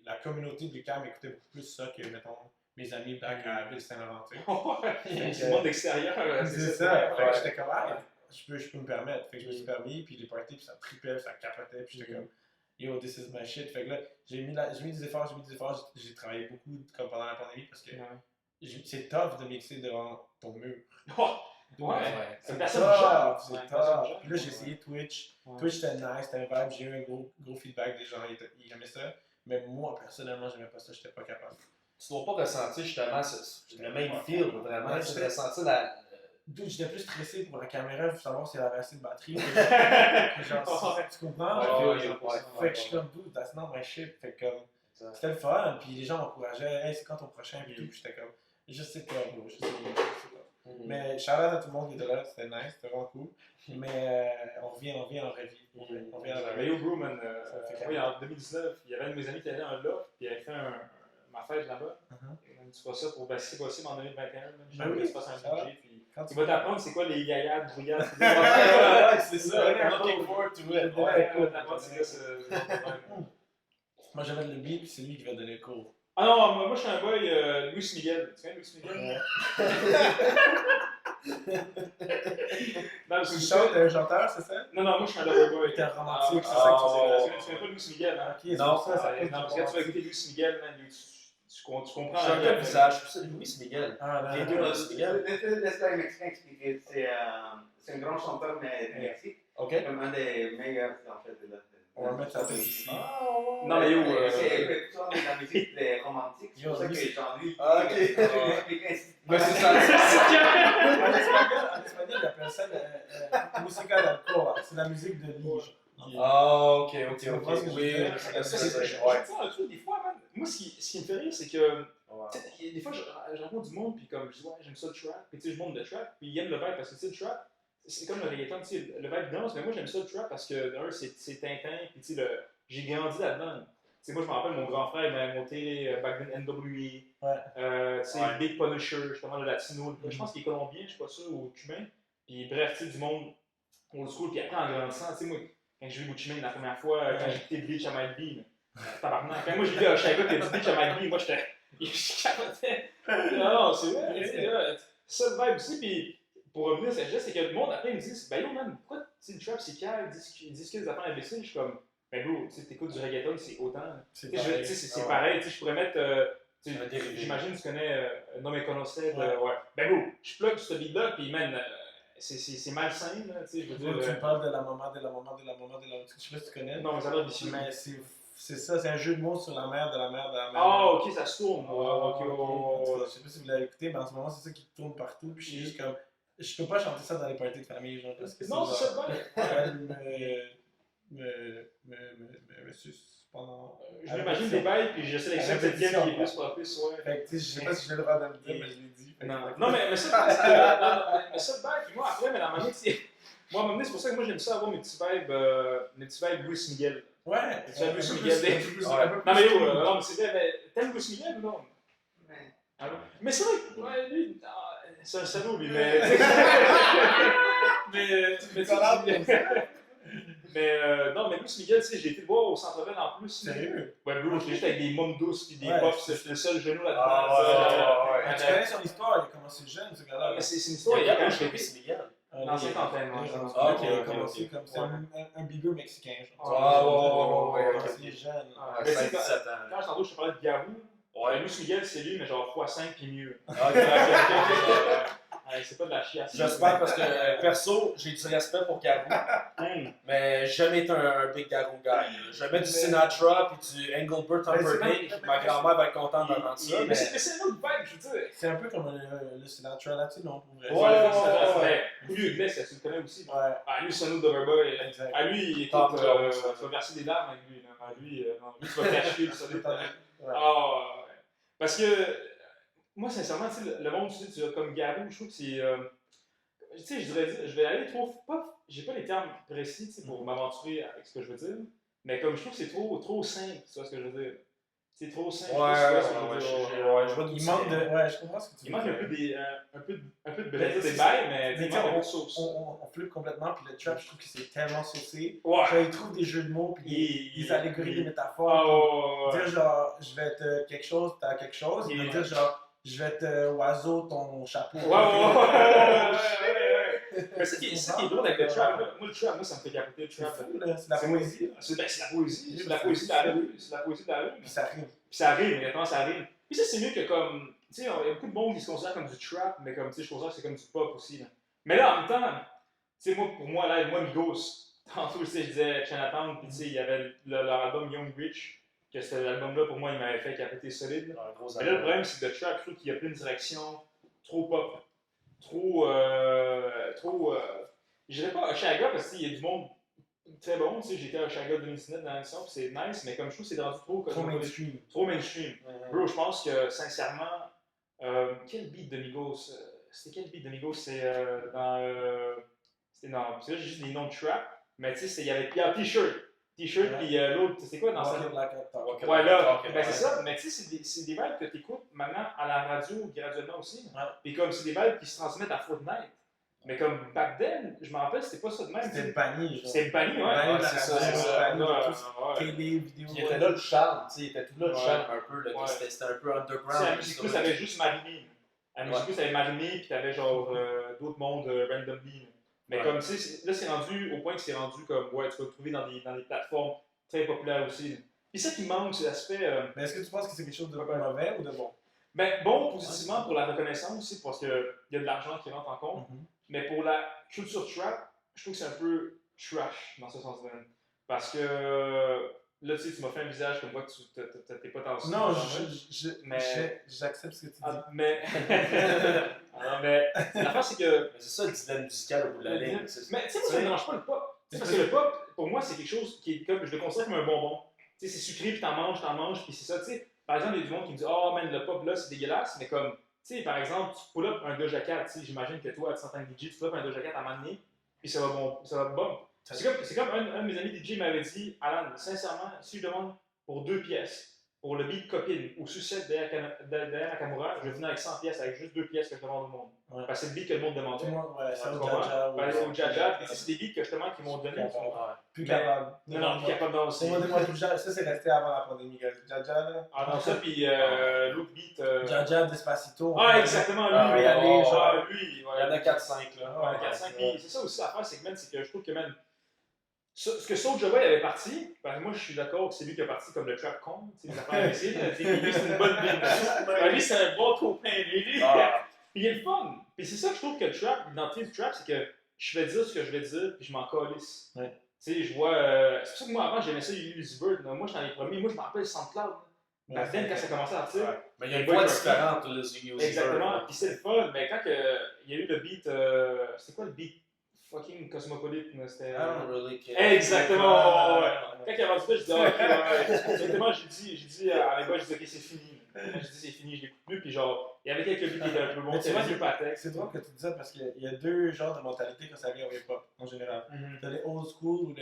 la communauté de l'UQAM écoutait beaucoup plus ça que, mettons, mes amis back à Ville-Saint-Laurent. C'est le monde extérieur. C'est ça. Fait que j'étais comme, je peux me permettre. Fait que je me suis permis, puis les parties, puis ça tripait, ça capotait, puis j'étais comme, yo, this is my shit. Fait que là, j'ai mis des efforts, j'ai travaillé beaucoup comme pendant la pandémie parce que c'est tough de mixer devant ton mur. Ouais. C'est personne tough, c'est c'est personne tough. genre. Puis là, j'ai essayé Twitch. Ouais. Twitch, c'était nice, c'était un vibe, j'ai eu un gros feedback des gens, ils aimaient ça. Mais moi, personnellement, j'aimais pas ça, j'étais pas capable. Tu dois pas ressentir justement le même feel, vraiment. Ouais, Tu ressentir la. D'où j'étais plus stressé pour la caméra, pour savoir si elle avait assez de batterie. Genre, tu comprends? Ouais. Fait que je suis comme, dude, that's not my shit. Fait que c'était le fun, puis les gens m'encourageaient, hey, c'est quand ton prochain, puis tout. Puis j'étais comme, je sais pas, bro, je sais pas. Mais shout out à tout le monde qui était là, c'était nice, c'était vraiment cool. Mais on revient en vraie vie. On revient à la vraie Mais vie. yo, bro, man, fait oui, en 2019, il y avait un de mes amis qui allait à un loft, puis il avait fait ma fête là-bas. Tu feras ça pour si possible en 2021. Je Ben sais oui, que tu passes un ça va. budget, puis Quand il va t'apprendre c'est quoi les gaillades, brouillades. Ouais, c'est ça, Ouais, looking forward to it. Ouais, Ouais, il va t'apprendre c'est quoi ce. Moi, j'avais le beat, puis c'est lui qui va donner le cours. Ah non, moi je suis un boy Luis Miguel. Tu connais Luis Miguel? Non, Tu chantes un chanteur, c'est ça? Non, moi je suis un lover boy. T'es un romantique, c'est ça que tu dis. Tu connais pas Luis Miguel, hein? Ok, c'est Non, pour ça, ça Non, parce que quand tu vas écouter Luis Miguel, man, tu comprends. Je suis un visage, c'est Luis Miguel. Ah, Les deux, là, Luis Miguel. Laisse-moi un Mexicain expliquer. C'est un grand chanteur du Mexique, Ok. comme un des meilleurs en fait. on va mettre ça ici. Non, mais yo, C'est souvent de la musique romantique. C'est pour ça que Jean-Louis. Ah, ok. Mais c'est ça. En espagnol, ils appellent ça musica d'alcool. C'est la musique de Lige. Ah, ok. Tu comprends ce que je veux dire? un truc des fois, man. Moi, ce qui me fait rire, c'est que. Des fois, je rencontre du monde, puis comme je dis, ouais, j'aime ça le trap. Puis tu sais, je monte le trap, puis ils aiment le vibe parce que tu sais, le trap, c'est comme le reggaeton, tu sais, le vibe danse, mais moi, j'aime ça le trap parce que, d'un, c'est Tintin, puis tu sais, j'ai grandi là-dedans. Tu sais, moi, je me rappelle, mon grand frère, il m'avait monté back then NWA, tu sais, Big Punisher, justement, le latino. Je pense qu'il est colombien, je suis pas sûr, ou cubain. Puis bref, tu sais, du monde old school, puis après, en grandissant, tu sais, moi, quand j'ai vu Gucci Mane la première fois, quand j'ai écouté Bleach à Mike B, tabarnak. Quand moi, j'ai dit, je savais pas que Bleach à Mike B, moi, je capotais. Non, c'est vrai, tu sais, c'est ça le vibe aussi, puis pour revenir à ce que je disais, c'est que le monde après ils me disent, ben yo man, pourquoi tu sais, le trap c'est calme, ils disent que des affaires imbéciles, je suis comme, ben bro, tu sais, t'écoutes du reggaeton, c'est autant. C'est pareil, tu sais, je pourrais mettre, j'imagine tu connais Non Me Conocer, ouais. Ben bro, je plug ce beat-là, puis man, c'est malsain, là, tu sais, je veux dire. Tu me parles de la maman. Je sais pas si tu connais. Non, mais ça va vicieux. Mais c'est ça, c'est un jeu de mots sur la mère de la mère de la mère. Ah, ok, ça se tourne. Je sais pas si vous l'avez écouté, mais en ce moment, c'est ça qui tourne partout. Puis je suis juste comme. Je peux pas chanter ça dans les parties de famille, genre, parce que non, c'est ça, me suce pendant. Je m'imagine des bails, puis je sélectionne cette qui est plus propice, ouais. Fait que, tu sais, je sais pas si j'ai le droit de le dire, mais je l'ai dit. Non, mais ça, le bail, puis moi, après, mais la manière, moi, à un moment donné, c'est pour ça que moi, j'aime ça avoir mes petits vibes Luis Miguel. Ouais, tu as Luis Miguel. Non, mais non, mais c'est vrai, mais t'aimes Luis Miguel ou non? Mais c'est vrai, ouais, lui, c'est un salaud, lui, mais. Non, mais Luis Miguel, tu sais, j'ai été le voir au Centre-Bell en plus. Sérieux? Ouais, bro, j'étais juste avec des mômes douces puis des pops, j'étais le seul genou là-dedans. Ah, tu connais son histoire, il a commencé jeune, ce gars-là. Mais c'est une histoire, il y a quand je Luis Miguel. Dans cinquantaine, ouais. Ah, ok, il a commencé comme ça. Un bigger mexicain, je pense. Ouais, il est jeune. Mais tu sais, quand tantôt je te parlais de Garou, Luis Miguel, c'est lui, mais genre x5 puis mieux. c'est pas de la chiasse. J'espère parce que, perso, j'ai du respect pour Garou, mais j'ai jamais été un big Garou guy. Jamais du Sinatra puis du Engelbert Humperdinck. Ma grand-mère va être contente d'entendre ça. Mais c'est un autre vibe, je veux dire. C'est un peu comme le Sinatra là-dessus, non? Pour vrai. Julio Iglesias, tu le connais aussi. Ouais. Ah, lui, c'est un autre Loverboy. Exact. Ah, lui, il Tom écoute, Jones. tu vas verser des larmes avec lui. Là. Ah, lui, non, lui, tu vas cacher le solide. Ouais. Ah, ouais. Parce que, moi, sincèrement, tu sais, le monde, tu sais, comme Garou, je trouve que c'est. Tu sais, je vais aller trop. J'ai pas les termes précis, tu sais, pour m'aventurer avec ce que je veux dire. Mais comme je trouve que c'est trop simple, tu vois ce que je veux dire. C'est trop simple. Je vois d'où Il manque de. Ouais, je comprends ce que tu Il manque un peu de Mais des bails, mais Mais il manque un peu on, de sauce. on flippe complètement, puis le trap, je trouve que c'est tellement saucé. Ouais. Genre, ils trouvent des jeux de mots, puis des allégories, des métaphores. Oh, Puis dire genre, je vais être quelque chose, t'as quelque chose. Il va dire genre, je vais être oiseau, ton chapeau. Mais c'est ça qui est drôle avec le trap. Moi, le trap, ça me fait capoter le C'est trap. fou, là. C'est la poésie. C'est la poésie. C'est la poésie de la rue. C'est la poésie de la rue. Puis ça rime. Puis ça arrive, honnêtement, ça arrive. Puis ça, c'est mieux que comme. Tu sais, il y a beaucoup de monde qui se considère comme du trap, mais comme, tu sais, je considère que c'est comme du pop aussi. Là. Mais là, en même temps, tu sais, pour moi, là, Migos, tantôt, tu sais, je disais Chinatown, puis tu sais, il y avait leur album Young Rich, que cet album-là, pour moi, il m'avait fait capoter solide. Mais là, le problème, c'est que le trap, je trouve qu'il y a plein de directions trop pop, trop. Je dirais pas Oshaga, parce qu'il y a du monde très bon, tu sais, j'étais à Oshaga 2019 dans l'émission, puis c'est nice, mais comme je trouve que c'est rendu trop mainstream. Trop mainstream. Bro, je pense que, sincèrement, quel beat de Migos c'était quel beat de Migos c'était dans. C'est juste des noms de trap, mais tu sais, il y avait T-shirt. T-shirt, puis l'autre, c'était quoi dans ça? Ouais, là, ben c'est ça, mais tu sais, c'est des vibes que tu écoutes maintenant à la radio graduellement aussi. Puis comme c'est des vibes qui se transmettent à Fortnite. Mais comme back then, je me rappelle, c'était pas ça de même. C'était le panier. C'était le panier, ouais. Ouais, c'est ça. Télé, vidéo. Puis il était là le charme, tu sais, il était tout là le charme un peu, là, c'était un peu underground. À Musique Plus, t'avais juste Marimé. À Musique Plus, t'avais Marimé, puis t'avais genre d'autres mondes randomly. Mais comme, tu sais, là, c'est rendu au point que c'est rendu comme, ouais, tu vas le trouver dans des plateformes très populaires aussi. Puis ça qui manque, c'est l'aspect. Mais est-ce que tu penses que c'est quelque chose de mauvais ou de bon? Ben, bon, positivement pour la reconnaissance aussi, parce qu'il y a de l'argent qui rentre en compte. Mais pour la culture trap, je trouve que c'est un peu trash dans ce sens-là. Parce que là, tu sais, tu m'as fait un visage comme quoi tu t'es pas dans Non, j'accepte ce que tu dis. Mais. Alors, mais l'affaire, c'est que. C'est ça le dilemme musical au bout de la ligne. Mais tu sais, moi, ça ne dérange pas le pop. Parce que le pop, pour moi, c'est quelque chose qui est comme. Je le considère comme un bonbon. Tu sais, c'est sucré, puis t'en manges, puis c'est ça, tu sais. Par exemple, il y a du monde qui me dit, oh man, le pop là, c'est dégueulasse, mais comme. Tu sais, par exemple, tu pull up un Doja Cat, tu sais, j'imagine que toi, à certains DJ, tu pull up un Doja Cat à un moment donné, puis ça va bon. C'est comme un de mes amis DJ m'avait dit, Alan, sincèrement, si je demande pour 2 pièces, pour le beat Copine ou Sucette derrière Nakamura, je vais venir avec 100 pièces, avec juste 2 pièces que je demande au monde. Ouais. Parce que c'est le beat que le monde demandait. Tout le monde, ouais, ça au Jaja. C'est des beats que justement qu'ils m'ont donné. Plus capable. Non, plus capable d'en aussi. Ça, c'est resté avant la pandémie, Jaja, là. Ah non, ça, puis l'autre beat. Jaja, Despacito. Ah, exactement, lui. Il y en a 4-5, là. Ouais, 4-5. Puis c'est ça aussi l'affaire, c'est que je trouve que même. Ce que Soulja Boy avait parti, ben moi je suis d'accord que c'est lui qui a parti comme le trap con, tu sais, les affaires imbéciles. Lui, c'est une bonne bille. Lui, c'est un bon copain, lui. Puis il est le fun. Puis c'est ça que je trouve que le trap, l'identité du trap, c'est que je vais dire ce que je vais dire, puis je m'en calisse. Tu sais, je vois. C'est pour ça que moi avant, j'aimais ça, Uzi Vert. Moi, j'étais dans les premiers. Moi, je me rappelle SoundCloud. Back then, quand ça commençait à partir. Mais il y a une voix différente, là, Uzi Vert. Exactement. Puis c'est le fun. Mais quand il y a eu le beat. C'était quoi le beat? Fucking Cosmopolite, c'était. I don't really care. Exactement! Quand il a rendu ça, je dis, ok, exactement, j'ai dit à mes gars, je dis, ok, c'est fini. Je dis, c'est fini, je l'écoute plus, puis genre, il y avait quelques beats qui étaient un peu bons, il y avait deux patex. C'est drôle que tu dis ça parce qu'il y a deux genres de mentalités quand ça vient au hip-hop, en général. T'as les old school ou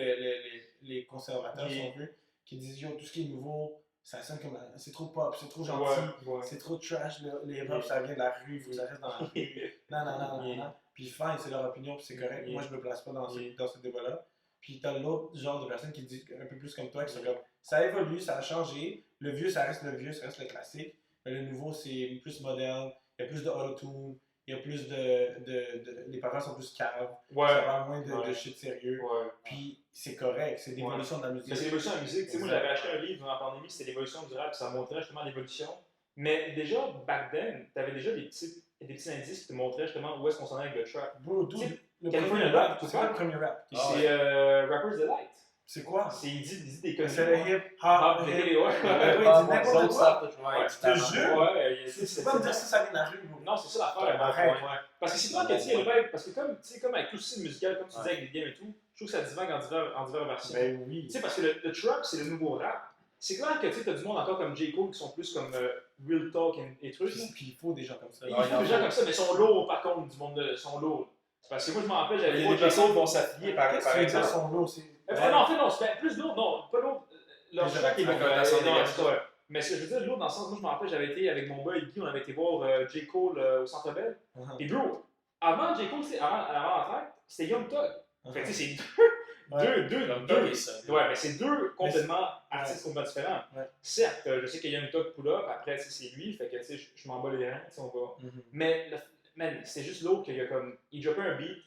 les conservateurs, si on veut, qui disent, yo, tout ce qui est nouveau, ça sonne comme. C'est trop pop, c'est trop gentil, c'est trop trash, les hip-hop, ça vient de la rue, il faut que ça reste dans la rue. Non. Puis fine, c'est leur opinion, puis c'est correct. Moi, je me place pas dans ce débat-là. Puis t'as l'autre genre de personnes qui disent un peu plus comme toi, qui sont comme ça évolue, ça a changé. Le vieux, ça reste le vieux, ça reste le classique. Mais le nouveau, c'est plus moderne. Il y a plus de auto-tune. Il y a plus les paroles sont plus caves. Ça parle moins de shit sérieux. Puis c'est correct, c'est l'évolution de la musique. Mais c'est l'évolution de la musique. Tu sais, moi, j'avais acheté un livre dans la pandémie, c'était l'évolution du rap. Ça montrait justement l'évolution. Mais déjà, back then, t'avais déjà des petits indices qui te montraient justement où est-ce qu'on s'en allait avec le trap. Bro, Tu sais, le California premier Rap, rap, tu c'est quoi vois? le premier rap? C'est Rapper's Delight. C'est quoi? Il dit des conneries. C'est le hip Ah, hop. des hip. ouais. Ouais, il Ah, dit ouais, n'importe ça, quoi. ouais, Je te jure. Ouais, C'est pas me dire si ça vient de la rue, bro. Non, c'est ça l'affaire. Arrête. Parce que c'est toi qui as dit le vibe, parce que comme, tu sais, comme avec tout le style musical, comme tu disais avec des games et tout, je trouve que ça divague en divers versions. Ben oui. Tu sais, parce que le trap, c'est le nouveau rap. C'est clair que tu sais, t'as du monde encore comme J. Cole qui sont plus comme Real Talk et trucs. Puis il faut des gens comme ça. Il faut des gens comme ça, mais ils sont lourds par contre, du monde sont lourds. Parce que moi, je me rappelle, Il j'avais y a des personnes qui vont s'affilier par Qu'est-ce que tu veux dire, exemple. son lot? C'est. Non, en fait, non, c'est plus lourd, non, pas lourd. Leur Déjà, track est la lourd. connotation Non, négative. c'est ça. Mais ce que je veux dire, lourd dans le sens, moi, je me rappelle, j'avais été avec mon boy Guy, on avait été voir J. Cole au Centre Bell. Et bro, avant J. Cole, avant la track, c'était Young Thug. Fait que tu sais, c'est deux. Ouais, mais c'est deux complètement artistes complètement différents. Ouais. Certes, je sais qu'il y a une talk pull-up, après c'est lui, fait que tu sais, je m'en bats les reins, tu sais, on va. Mais man, c'est juste l'autre qu'il y a comme. Il droppait un beat,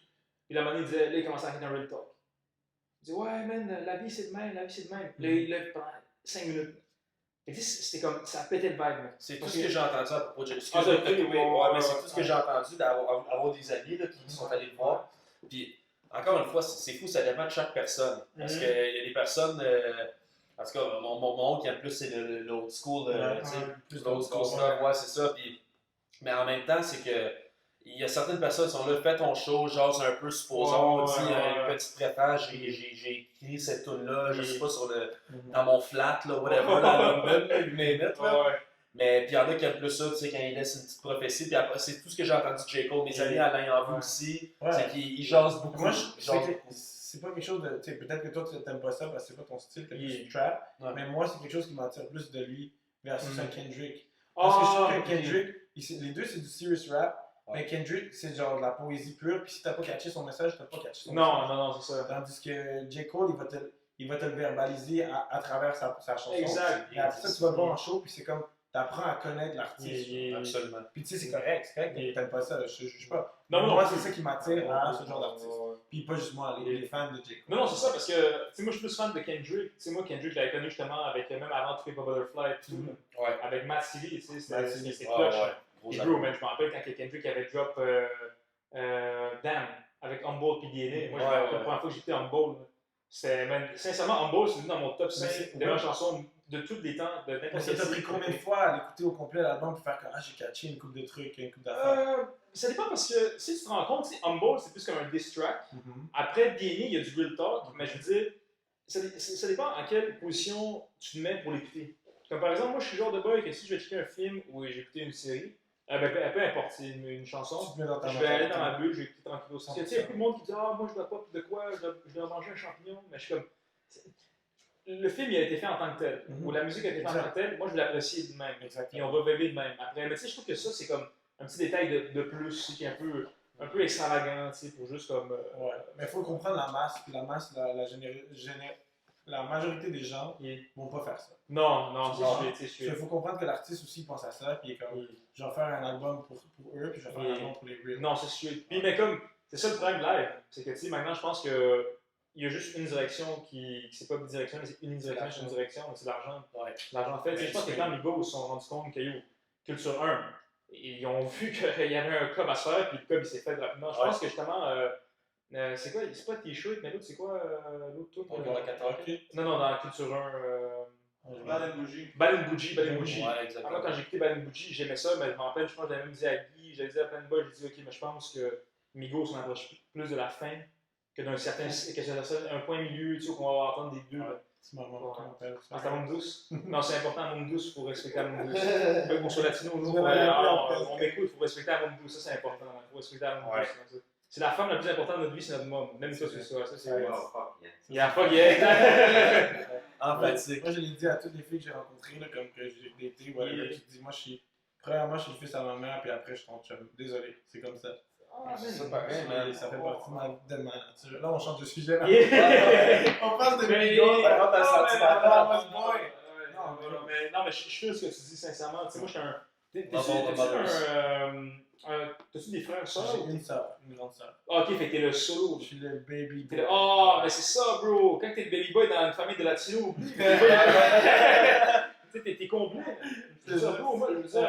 puis la monnaie il disait, là, il commençait à faire un real talk. Il dit, ouais, man, la vie c'est de même, la vie c'est de même. Là, il lève pendant 5 minutes. Et tu sais, c'était comme. Ça pétait le vibe, man. C'est tout ce que j'ai entendu à propos de J. Ah, Cole. ouais, Mais c'est tout ce que j'ai entendu d'avoir des amis là, qui sont allés le voir. Puis, encore une fois, c'est fou, ça dépend de chaque personne. Parce qu'il y a des personnes. En tout cas, mon oncle qui aime plus, c'est l'old school. Plus L'old school stuff, ouais, c'est ça. Puis, mais en même temps, c'est que. Il y a certaines personnes qui sont là, fais ton show, jase un peu, supposons, dis une petite préface, j'ai écrit cette tune-là, je sais pas, dans mon flat, là, whatever, dans London, là, une minute, là. Mais puis il y en a qui aiment plus ça, tu sais, quand ils laissent une petite prophétie, puis après, c'est tout ce que j'ai entendu de J. Cole, mes amis Alain en veut aussi, c'est qu'il jase beaucoup. Moi, c'est pas quelque chose de. Tu sais, peut-être que toi, tu t'aimes pas ça parce que c'est pas ton style, t'es plus trap, mais moi, c'est quelque chose qui m'attire plus de lui versus un Kendrick. Parce que je trouve que Kendrick, les deux, c'est du serious rap. Mais Kendrick, c'est genre de la poésie pure, puis si t'as pas catché son message, t'as pas catché son message. Non, c'est ça. Tandis que J. Cole, il va te le verbaliser à travers sa chanson. Exact. Et après ça, tu vas le voir en show, puis c'est comme, t'apprends à connaître l'artiste. Absolument. Puis tu sais, c'est correct, t'aimes pas ça, je juge pas. Non, moi, c'est ça qui m'attire à ce genre d'artiste. Puis pas juste moi, les fans de J. Cole. Non, c'est ça, parce que, tu sais, moi, je suis plus fan de Kendrick. Tu sais, moi, Kendrick, je l'avais connu justement avec, même avant To Pimp a Butterfly et tout, avec Matt City, tu sais, c'était clutch. Et bro, man, je me rappelle quand Kendrick avait drop Damn avec Humble et DNA. Moi, je me rappelle la première fois que j'étais Humble. C'était, man, sincèrement, Humble, c'est venu dans mon top 5 des meilleures chansons de tous les temps, de n'importe Parce quel que t'as pris combien de fois à l'écouter au complet l'album pour faire que j'ai catché une coupe de trucs, une coupe d'affaires? Ça dépend parce que si tu te rends compte, Humble, c'est plus comme un diss track. Après DNA, il y a du real talk, mais je veux dire, ça dépend à quelle position tu te mets pour l'écouter. Comme par exemple, moi, je suis le genre de boy que si je vais checker un film ou j'ai écouté une série, peu importe, c'est une chanson, je vais aller dans ma bulle, je vais écouter tranquillement. Parce que tu sais, il y a beaucoup de monde qui dit ah, moi je dois pas de quoi, je dois manger un champignon. Mais je suis comme. Le film il a été fait en tant que tel, ou la musique a été faite en tant que tel, moi je l'apprécie de même. Et on va vivre de même. Après, mais tu sais, je trouve que ça c'est comme un petit détail de plus qui est un peu extravagant, tu sais, pour juste comme. Ouais, mais il faut comprendre la masse, puis la majorité des gens vont pas faire ça. Non, c'est sûr. Il faut comprendre que l'artiste aussi pense à ça, puis il est comme, je vais faire un album pour eux, puis je vais faire un album pour les real. Non, c'est sûr. Puis, mais comme, c'est ça le problème de live, c'est que, tu sais, maintenant, je pense que il y a juste une direction c'est pas une direction, mais c'est une direction, c'est une direction, c'est l'argent. L'argent fait. Je pense que quand Migos se sont rendus compte que, Culture 1, ils ont vu qu'il y avait un club à se faire, puis le club il s'est fait rapidement. Je pense que justement, c'est quoi, c'est pas T-shirt, mais l'autre, c'est quoi l'autre tour? Dans la 4 Non, dans la Culture 1. Balen Bougie. Ouais, exactement. Moi, quand j'ai écouté Balen Bougie, j'aimais ça, mais je me rappelle, je pense que j'avais même dit à Guy, j'avais dit à plein de boys, j'ai dit, ok, mais je pense que Migos s'en approche plus de la fin que d'un certain, un point milieu, tu sais, qu'on va attendre des deux. C'est maman, Ah, c'est à Monde Douce? Non, c'est important à Monde Douce, il faut respecter à Monde Douce. Qu'on soit latino, nous, on m'écoute, il faut respecter à Monde Douce, ça c'est important. Il faut respecter à Monde Douce. C'est la femme la plus importante de notre vie, c'est notre mom. Même toi, c'est ça. Ça, c'est il y a fuck yeah. Empathique. Moi, je l'ai dit à toutes les filles que j'ai rencontrées, là, comme que j'ai daté, whatever, tu te dis, moi, premièrement, je suis le fils à ma mère, puis après, je suis ton chum. Désolé, c'est comme ça. C'est pareil, mais ça fait partie de ma nature. Là, on change de sujet. Là. On passe de Migos, ça rentre dans le sentiment. Non, mais je suis ce que tu dis, sincèrement. Tu sais, moi, je suis t'as-tu des frères, sœurs? J'ai une sœur, une grande sœur. Ah, ok, fait que t'es le solo. Je suis le baby boy. Oh, mais c'est ça, bro. Quand t'es le baby boy dans une famille de latino, t'es complet. C'est ça, bro. Moi, veux dire,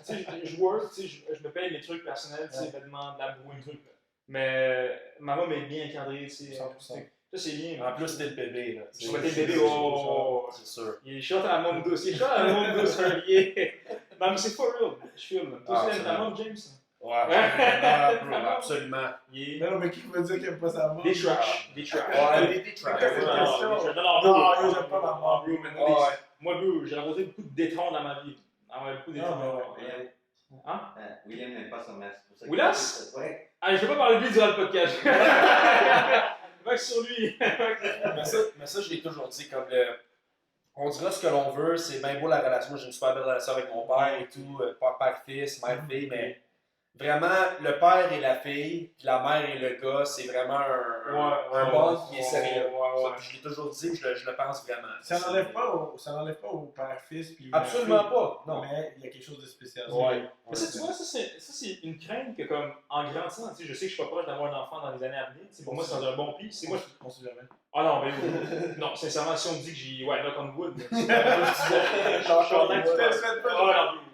tu sais, je work, tu sais, je me paye mes trucs personnels, tu sais, vêtements, de la boue, un truc. Mais maman m'aide bien encadré, tu sais. 100%. Ça, c'est bien. En plus, t'es le bébé. Là, Je vois tes bébés, oh. C'est sûr. Il est short à la monde douce. Il est short à la monde douce, un billet. Non, mais c'est for real. Je filme. Toi aussi, ta mom, James? Ouais, bro, absolument. Non, mais qui veut dire qu'il aime pas sa mort? Des trash. Des trash. Ouais, des tracks. Non, j'aime pas ma mort. Moi, bro, j'ai rencontré beaucoup de détrons dans ma vie. Ah ouais, beaucoup de détrons. Hein? William n'aime pas son masque. Willas? Ouais. Ah, je vais pas parler de lui durant le podcast. Va sur lui. Mais ça, je l'ai toujours dit, comme on dira ce que l'on veut, c'est bien beau la relation. Moi, j'ai une super belle relation avec mon père et tout, père-fils, mère-fille, mais vraiment, le père et la fille, puis la mère et le gars, c'est vraiment un bond qui est sérieux. Je l'ai toujours dit, je le pense vraiment. Ça n'enlève pas au père-fils. Puis Absolument pas, non. Mais il y a quelque chose de spécial. Mais ça, tu vois, ça, c'est une crainte que, comme, en grandissant, tu sais, je sais que je suis pas proche d'avoir un enfant dans les années à venir. Pour moi, c'est dans un bon pied. On sait jamais. Ah non, mais non, sincèrement, si on me dit que j'ai. Ouais, knock on wood.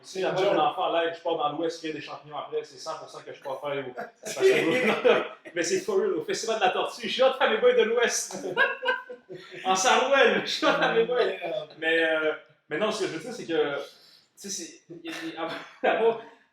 Si j'avais un enfant live, je pars dans l'Ouest, il y a des champignons après, c'est 100% que je peux faire. Mais c'est for real, au Festival de la Tortue, je suis là à mes boys de l'Ouest. En Sarouel, je suis là à mes boys. Mais non, ce que je veux dire, c'est que. Tu sais,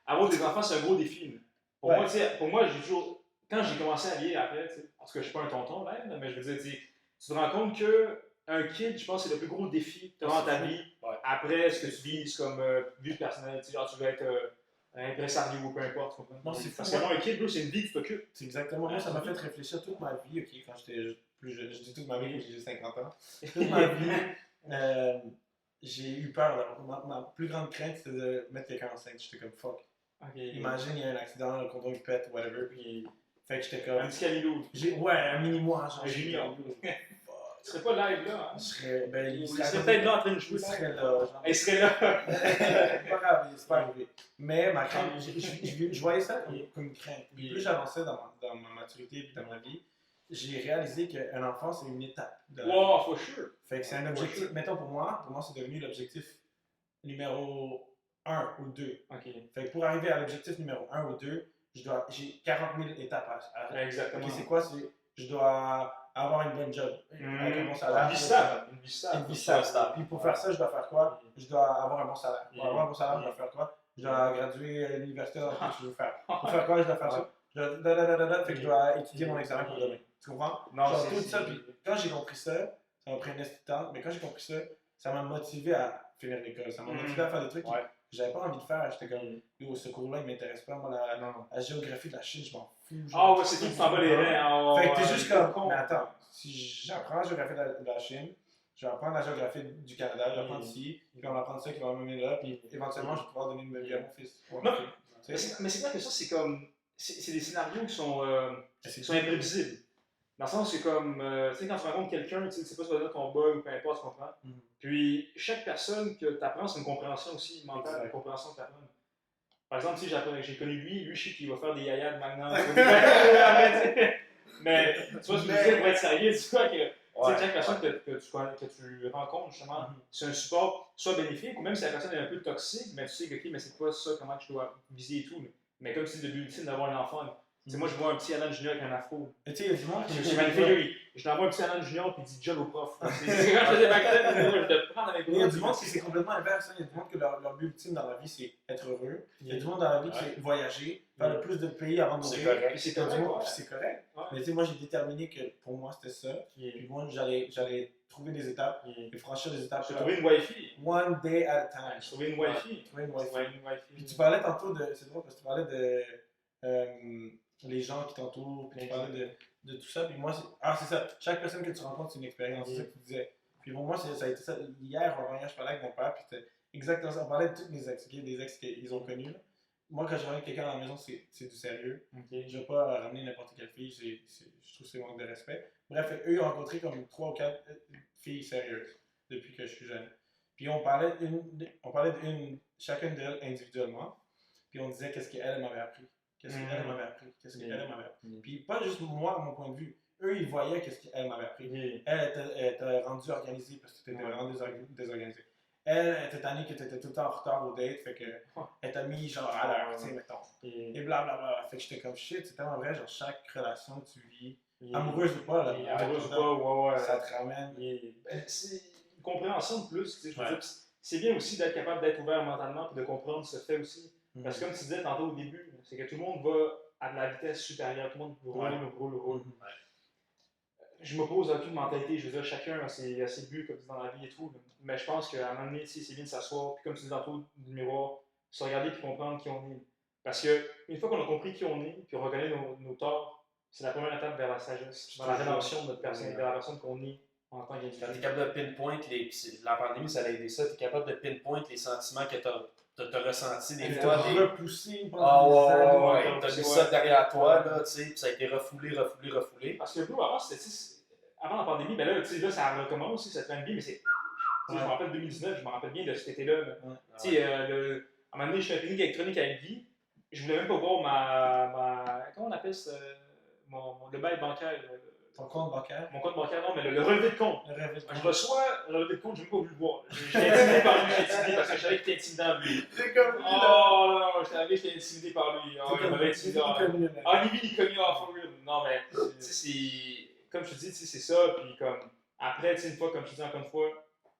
avoir des enfants, c'est un gros défi. Pour moi, j'ai toujours. Quand j'ai commencé à vieillir après, parce que je suis pas un tonton là, mais je veux dire, tu te rends compte que un kid, je pense, c'est le plus gros défi que tu as dans ta vie. Après, ce que tu vises comme vie personnelle, tu veux être impresario ou peu importe. Non, c'est fou. Parce qu'avoir un kid, c'est une vie que tu t'occupes. C'est exactement. Moi, ça m'a fait réfléchir toute ma vie, ok, quand j'étais plus jeune. Je dis toute ma vie quand j'ai 50 ans. Toute ma vie, j'ai eu peur. Ma plus grande crainte, c'était de mettre quelqu'un enceinte. J'étais comme fuck. Imagine, il y a un accident, le condom il pète, whatever. Puis, fait que j'étais comme. Un petit Camilo. Ouais, un mini-moi, genre. Un junior. Tu serais pas live là, hein? Il serait peut-être là en train de jouer. Il serait là. Il serait là. C'est pas grave, c'est pas arrivé. Mais ma crainte, je voyais ça comme une crainte. Puis plus j'avançais dans ma maturité et dans ma vie, j'ai réalisé qu'un enfant, c'est une étape. Wow, for sure. Fait que c'est un objectif. Mettons pour moi, c'est devenu l'objectif numéro 1 ou 2. Fait que pour arriver à l'objectif numéro 1 ou 2, j'ai 40 000 étapes à faire. Exactement. Ok, c'est quoi? Je dois avoir une bonne job. Avec un bon salaire. Une vie stable. Puis pour faire ça, je dois faire quoi? Je dois avoir un bon salaire. Pour avoir un bon salaire, je dois faire quoi? Je dois graduer à l'université dans laquelle je veux faire. Pour faire quoi? Je dois faire ça. Fait que je dois étudier mon examen pour demain. Tu comprends? Non, genre, tout ça. Puis quand j'ai compris ça, ça m'a pris un instant de temps, mais quand j'ai compris ça, ça m'a motivé à finir l'école. Ça m'a motivé à faire des trucs que j'avais pas envie de faire. J'étais comme, ce cours-là, il m'intéresse pas. Moi, la géographie de la Chine, je m'en fous. Ah ouais, c'est tout, tu t'en bats les reins. Fait que t'es juste comme, mais attends, si j'apprends la géographie de la Chine, je vais apprendre la géographie du Canada, je vais apprendre ici, puis on va apprendre ça qui va m'amener là, puis éventuellement, je vais pouvoir donner une vie à mon fils. Mais c'est vrai que ça, c'est comme. C'est des scénarios qui sont imprévisibles. Dans le sens, c'est comme. Tu sais, quand tu rencontres quelqu'un, tu sais pas si ça va être ton bug ou peu importe, tu comprends. Puis, chaque personne que tu apprends, c'est une compréhension aussi mentale, une compréhension que tu apprends. Par exemple, si j'ai connu lui, je sais qu'il va faire des yayas de maintenant. Mais tu vois, ce que je veux dire, pour être sérieux, tu vois que chaque personne que tu rencontres, justement, c'est un support soit bénéfique ou même si la personne est un peu toxique, mais tu sais que, ok, mais c'est quoi ça, comment je dois viser et tout. Mais comme si c'est le but ultime d'avoir un enfant. Moi, je vois un petit Alan Junior avec un afro. Tu sais, il y a du monde qui je magnifique. Je l'envoie un petit Alan Junior puis il dit John au prof. C'est quand je faisais ma tête, je te prends avec moi. Il y a du monde qui c'est complètement inverse. Il y a du monde que leur but ultime dans la vie, c'est être heureux. Il y a du monde dans la vie qui c'est voyager, faire le plus de pays avant de mourir. C'est correct. C'est correct. Mais tu sais, moi, j'ai déterminé que pour moi, c'était ça. Puis moi, j'allais trouver des étapes et franchir des étapes. J'ai trouvé une wifi. One day at a time. J'ai trouvé une wifi. Puis tu parlais tantôt de. C'est drôle parce que tu parlais de. Les gens qui t'entourent, puis tu parlais de tout ça. Puis moi, c'est ça. Chaque personne que tu rencontres, c'est une expérience. C'est ça que tu disais. Puis pour moi, ça a été ça. Hier, en voyage, je parlais avec mon père, puis c'était exactement ça. On parlait de tous mes ex, des ex qu'ils ont connus. Là. Moi, quand je ramène quelqu'un à la maison, c'est du sérieux. Je ne vais pas ramener n'importe quelle fille. Je trouve que c'est manque de respect. Bref, eux, ils ont rencontré comme 3 ou 4 filles sérieuses depuis que je suis jeune. Puis on parlait d'une chacune d'elles individuellement. Puis on disait qu'est-ce qu'elle m'avait appris. Qu'est-ce qu'elle m'avait appris. Puis pas juste moi, à mon point de vue. Eux, ils voyaient qu'est-ce qu'elle m'avait appris. Elle était rendue organisée parce que tu étais vraiment désorganisée. elle était tannée que t'étais tout le temps en retard au date, fait que elle t'a mis genre à l'heure, tu sais, mettons. Et blablabla. Fait que j'étais comme shit, c'est tellement vrai, genre chaque relation que tu vis, amoureuse ou pas, là, amoureuse ou pas, ouais. ça te ramène. C'est une compréhension de plus, tu sais, je veux dire, c'est bien aussi d'être capable d'être ouvert mentalement et de comprendre ce fait aussi. Parce que comme tu disais tantôt au début, c'est que tout le monde va à de la vitesse supérieure, tout le monde roule. Je m'oppose à aucune mentalité, je veux dire, chacun a ses buts, comme tu dis, dans la vie et tout, mais je pense qu'à un moment donné, c'est bien de s'asseoir, puis comme tu dis tantôt, du miroir, se regarder puis comprendre qui on est. Parce qu'une fois qu'on a compris qui on est, puis on reconnaît nos torts, c'est la première étape vers la sagesse, vers la rédemption de notre personnalité, vers la personne qu'on est en tant qu'individu. Quand tu es capable de pinpoint, la pandémie, ça a aidé ça, tu es capable de pinpoint les sentiments que tu as ressentis des fois. Repoussé pendant des années. T'as mis ça derrière toi, là, tu sais, puis ça a été refoulé. Parce que nous, avant, c'était, avant la pandémie, ben là, tu sais, là, ça recommence aussi, ça traîne bien, mais c'est. Je me rappelle 2019, je me rappelle bien de cet été-là. Tu sais, à un moment donné, je suis un technique électronique avec Guy, je voulais même pas voir ma comment on appelle ça, le bail bancaire. Ton compte bancaire? Mon compte bancaire, non, mais le relevé de compte. Je reçois le relevé de compte, je n'ai pas voulu le voir. J'étais intimidé par lui, parce que je savais qu'il était intimidant, lui. C'est comme lui, là. Oh non, je savais que j'étais intimidé par lui. Oh, il m'avait intimidé. Ah, ni connu, for real. Non, mais, tu sais, c'est. Comme je te dis, c'est ça, puis comme. Après, tu sais, une fois, comme je te dis encore une fois,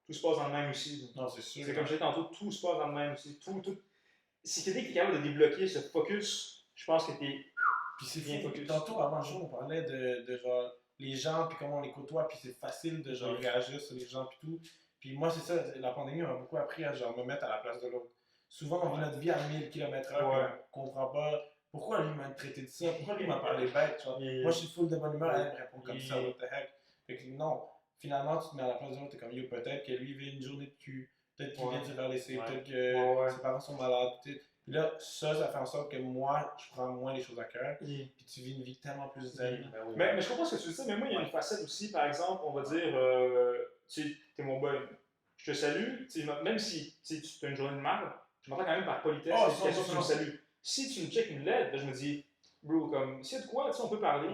tout se passe dans le même aussi. Non, c'est sûr. C'est comme je disais tantôt, tout se passe dans le même aussi. Tout. Si quelqu'un est capable de débloquer ce focus, je pense que t'es. Puis c'est bien focus. Tantôt, avant le jour, on parlait de genre les gens, puis comment on les côtoie, puis c'est facile de genre réagir sur les gens, puis tout. Puis moi, c'est ça, la pandémie m'a beaucoup appris à genre me mettre à la place de l'autre. Souvent, on vit notre vie à 1000 km/h, on comprend pas pourquoi lui m'a traité de ça, pourquoi lui m'a parlé bête. Genre. Moi, je suis full de bonne humeur, elle me répond comme ça, what the heck. Fait que non, finalement, tu te mets à la place de l'autre, t'es comme yo, peut-être que lui vit une journée de cul, peut-être qu'il vient de se faire laisser, peut-être que ses parents sont malades, peut-être. Puis là, ça fait en sorte que moi, je prends moins les choses à cœur. Puis tu vis une vie tellement plus zen. Mais je comprends ce que tu dis, mais moi, il y a une facette aussi, par exemple, on va dire, tu sais, t'es mon boy. Je te salue, même si tu as une journée de mal, je m'entends quand même par politesse, question que tu me salues. Si tu me checkes une lettre, là, je me dis, bro, comme, s'il y a de quoi, on peut parler.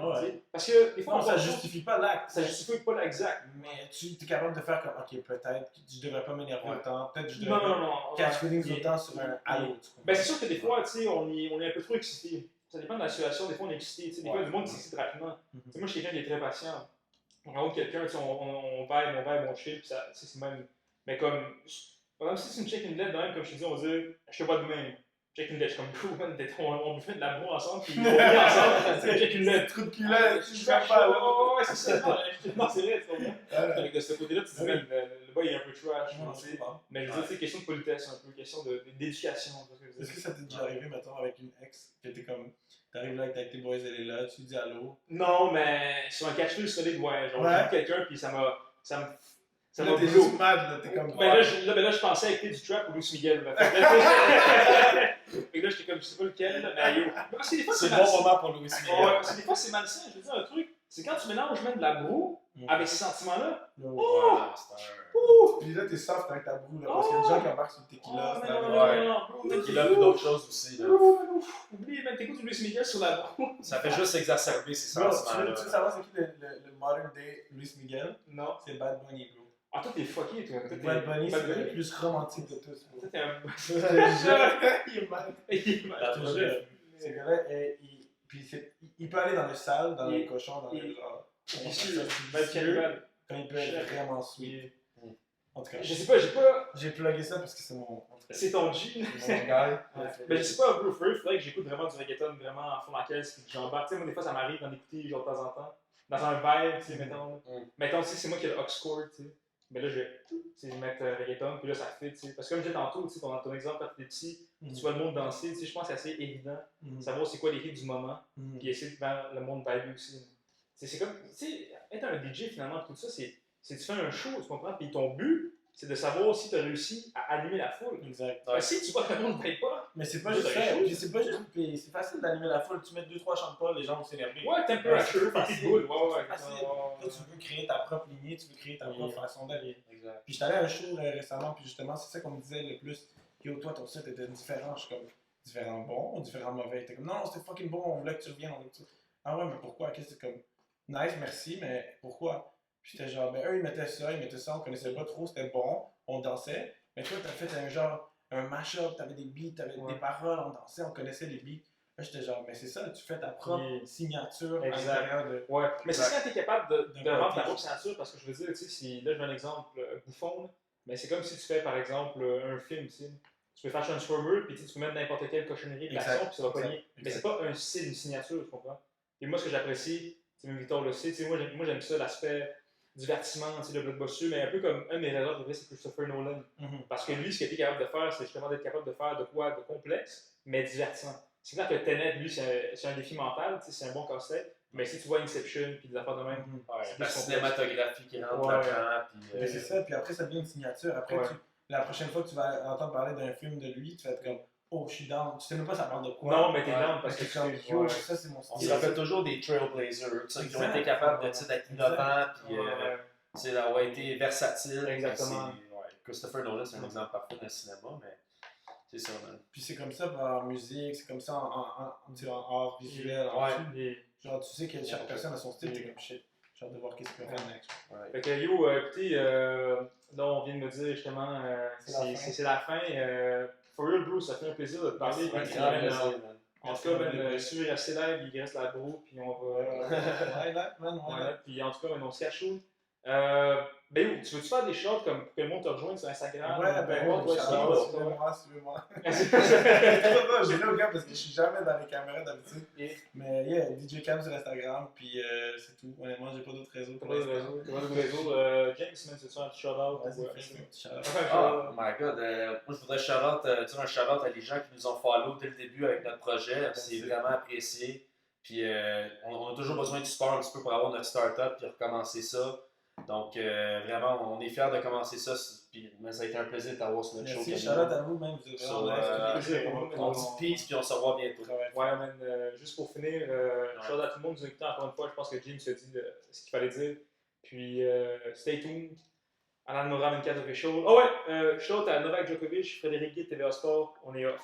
Parce que des fois, ça justifie pas l'acte. Ça justifie pas l'exact. Mais tu es capable de faire comme, ok, peut-être que je devrais pas m'énerver autant, peut-être que je devrais pas catch feelings autant sur un allô. Ben, c'est sûr que des fois, tu sais, on est un peu trop excité. Ça dépend de la situation, des fois on est excité. Des fois, du monde s'excite rapidement. Moi, je suis quelqu'un qui est très patient. On rencontre quelqu'un, on vibe, on chill, puis ça, c'est même. Mais comme, par exemple, si tu me checkes une lettre de même, comme je te dis, on va dire, je te vois de même. Check une lettre, je suis comme cool, on fait de la boue ensemble, puis on vit ensemble, check une lettre. Trou de culotte, je suis pas là. Ouais, c'est ça. Non, c'est vrai, c'est vrai. Avec de ce côté-là, tu te dis, le boy est un peu trash. Mais je veux dire, c'est question de politesse, un peu, question d'éducation. Est-ce que ça t'est déjà arrivé, mettons, avec une ex, que t'es comme, t'arrives là avec tes boys, elle est là, tu lui dis allô? Non, mais sur un catch-feel solide, ouais. Genre, j'ai vu quelqu'un, puis ça m'a. Là, t'es juste mad, là, t'es comme. Ben là, je pensais écouter du trap ou Luis Miguel. Fait que là, j'étais comme, je sais pas lequel, mais yo. C'est le bon moment pour Luis Miguel. Ouais, parce que des fois, c'est malsain. Je veux dire un truc, c'est quand tu mélanges même de la broue avec ces sentiments-là. Puis là, t'es soft avec ta broue, là, parce qu'il y a des gens qui embarquent sur le tequila. Le tequila et d'autres choses aussi. Oublie, même t'écoutes Luis Miguel sur la broue. Ça fait juste exacerber ces sentiments-là. Tu veux savoir c'est qui le modern day Luis Miguel? Non. C'est Bad Bunny, bro. Ah, toi, t'es fucké, toi. Bad Bunny, c'est le plus romantique de tous. Toi, t'es un. Il est mal. Ce gars-là, il peut aller dans le sale, dans le cochon, dans le genre. Quand il peut être vraiment sweet. En tout cas, je sais pas, j'ai plugué ça parce que c'est mon. C'est ton G. C'est mon gars. Mais je sais pas, bro, il faudrait que j'écoute vraiment du reggaeton vraiment en fond dans la caisse, puis que j'embarque. Tu sais, moi, des fois, ça m'arrive d'en écouter genre de temps en temps. Dans un vibe, tu sais, mettons. Mettons, tu sais, c'est moi qui ai le aux chord, tu sais. Mais là, je vais mettre reggaeton, puis là, ça fait, tu sais. Parce que comme je disais tantôt, tu sais, ton exemple, quand t'es petit, tu vois le monde danser, tu sais, je pense que c'est assez évident. Savoir c'est quoi les hits du moment, puis essayer de faire le monde vibe aussi. C'est comme, tu sais, être un DJ, finalement, tout ça, c'est tu fais un show, tu comprends? Puis ton but, c'est de savoir si tu as réussi à animer la foule. Exact. Si tu vois que le monde ne paye pas. Mais c'est pas juste ça. C'est pas juste. C'est facile d'animer la foule. Tu mets 2-3 chants de pas, les gens vont s'énerver. Ouais, temperature, petite boule. Ouais. Facile. Toi, tu veux créer ta propre lignée, tu veux créer ta propre façon d'être. Exact. Puis j'étais allé à un show récemment, puis justement, c'est ça qu'on me disait le plus. Yo, toi, ton set était différent. Je suis comme, différent bon ou différent mauvais? T'es comme, non, c'était fucking bon, on voulait que tu reviennes. Ah ouais, mais pourquoi? Qu'est-ce que c'est comme, nice, merci, mais pourquoi? Puis j'étais genre, ben eux, ils mettaient ça, on connaissait pas trop, c'était bon, on dansait. Mais toi, t'as fait un mash-up, t'avais des beats, t'avais des paroles, on dansait, on connaissait les beats. Là, j'étais genre, mais c'est ça, tu fais ta propre signature à l'intérieur de. Ouais, mais c'est ça, tu es capable de rendre ta propre signature, parce que je veux dire, tu sais, si là, je donne un exemple bouffon, mais c'est comme si tu fais, par exemple, un film, tu sais. Tu peux faire Transformer, puis tu peux mettre n'importe quelle cochonnerie de l'action, puis ça va pogner. Mais c'est pas une signature, tu comprends? Et moi, ce que j'apprécie, c'est même Victor le sait, tu sais, moi, j'aime ça, l'aspect divertissement, tu sais, de blockbuster, mais un peu comme un de mes erreurs, c'est Christopher Nolan. Parce que lui, ce qu'il était capable de faire, c'est justement d'être capable de faire de quoi de complexe, mais divertissant. C'est clair que Tenet, lui, c'est un défi mental, c'est un bon casse-tête, mais si tu vois Inception puis des affaires de même, la cinématographie qui rentre là-dedans. Mais c'est ça, puis après, ça devient une signature. Après, la prochaine fois que tu vas entendre parler d'un film de lui, tu vas être comme, oh, je suis down. Tu sais même pas ça parle de quoi. Non, mais t'es down parce que comme, yo, ça, c'est mon style. On se rappelle toujours des trailblazers, qui ont été capables d'être innovants, puis d'avoir été versatiles. Exactement. Christopher Nolan, c'est un exemple parfait dans le cinéma, mais c'est ça, man. Puis c'est comme ça en musique, c'est comme ça en art visuel, en tout. Genre, tu sais que chaque personne a son style, t'es comme shit. J'ai hâte de voir qu'est-ce qu'il va faire next. Fait que yo, écoutez, là, on vient de me dire justement, c'est la fin. For real, Bruce, ça fait un plaisir de te parler. En tout cas, si tu restes live, il reste la bro, puis on va. Puis en tout cas, on se cache où. Ben, tu veux-tu faire des shorts comme pour que le monde te rejoigne sur Instagram? Ouais, ben, toi, suivez-moi. Je dis là au gars parce que je suis jamais dans les caméras d'habitude. Mais yeah, DJ Cam sur Instagram, puis c'est tout. Honnêtement, j'ai pas d'autres réseaux. Pas d'autres réseaux. James, c'est-tu un petit shout-out? Oh my god, moi je voudrais dire un shout-out à les gens qui nous ont follow dès le début avec notre projet. C'est vraiment apprécié. Puis on a toujours besoin de support un petit peu pour avoir notre start-up puis recommencer ça. Donc, vraiment, on est fiers de commencer ça. Mais ça a été un plaisir de t'avoir sur notre show. Merci, shout-out à vous, même. Vous êtes vraiment on dit peace, puis on se revoit bientôt. Ouais, man, juste pour finir, shout-out à tout le monde nous écoutant encore une fois. Je pense que Jim se dit ce qu'il fallait dire. Puis, stay tuned. Alan Moran 24 official. Oh ouais, shout-out à Novak Djokovic, Frédéric Guy, TVA Sport. On est off.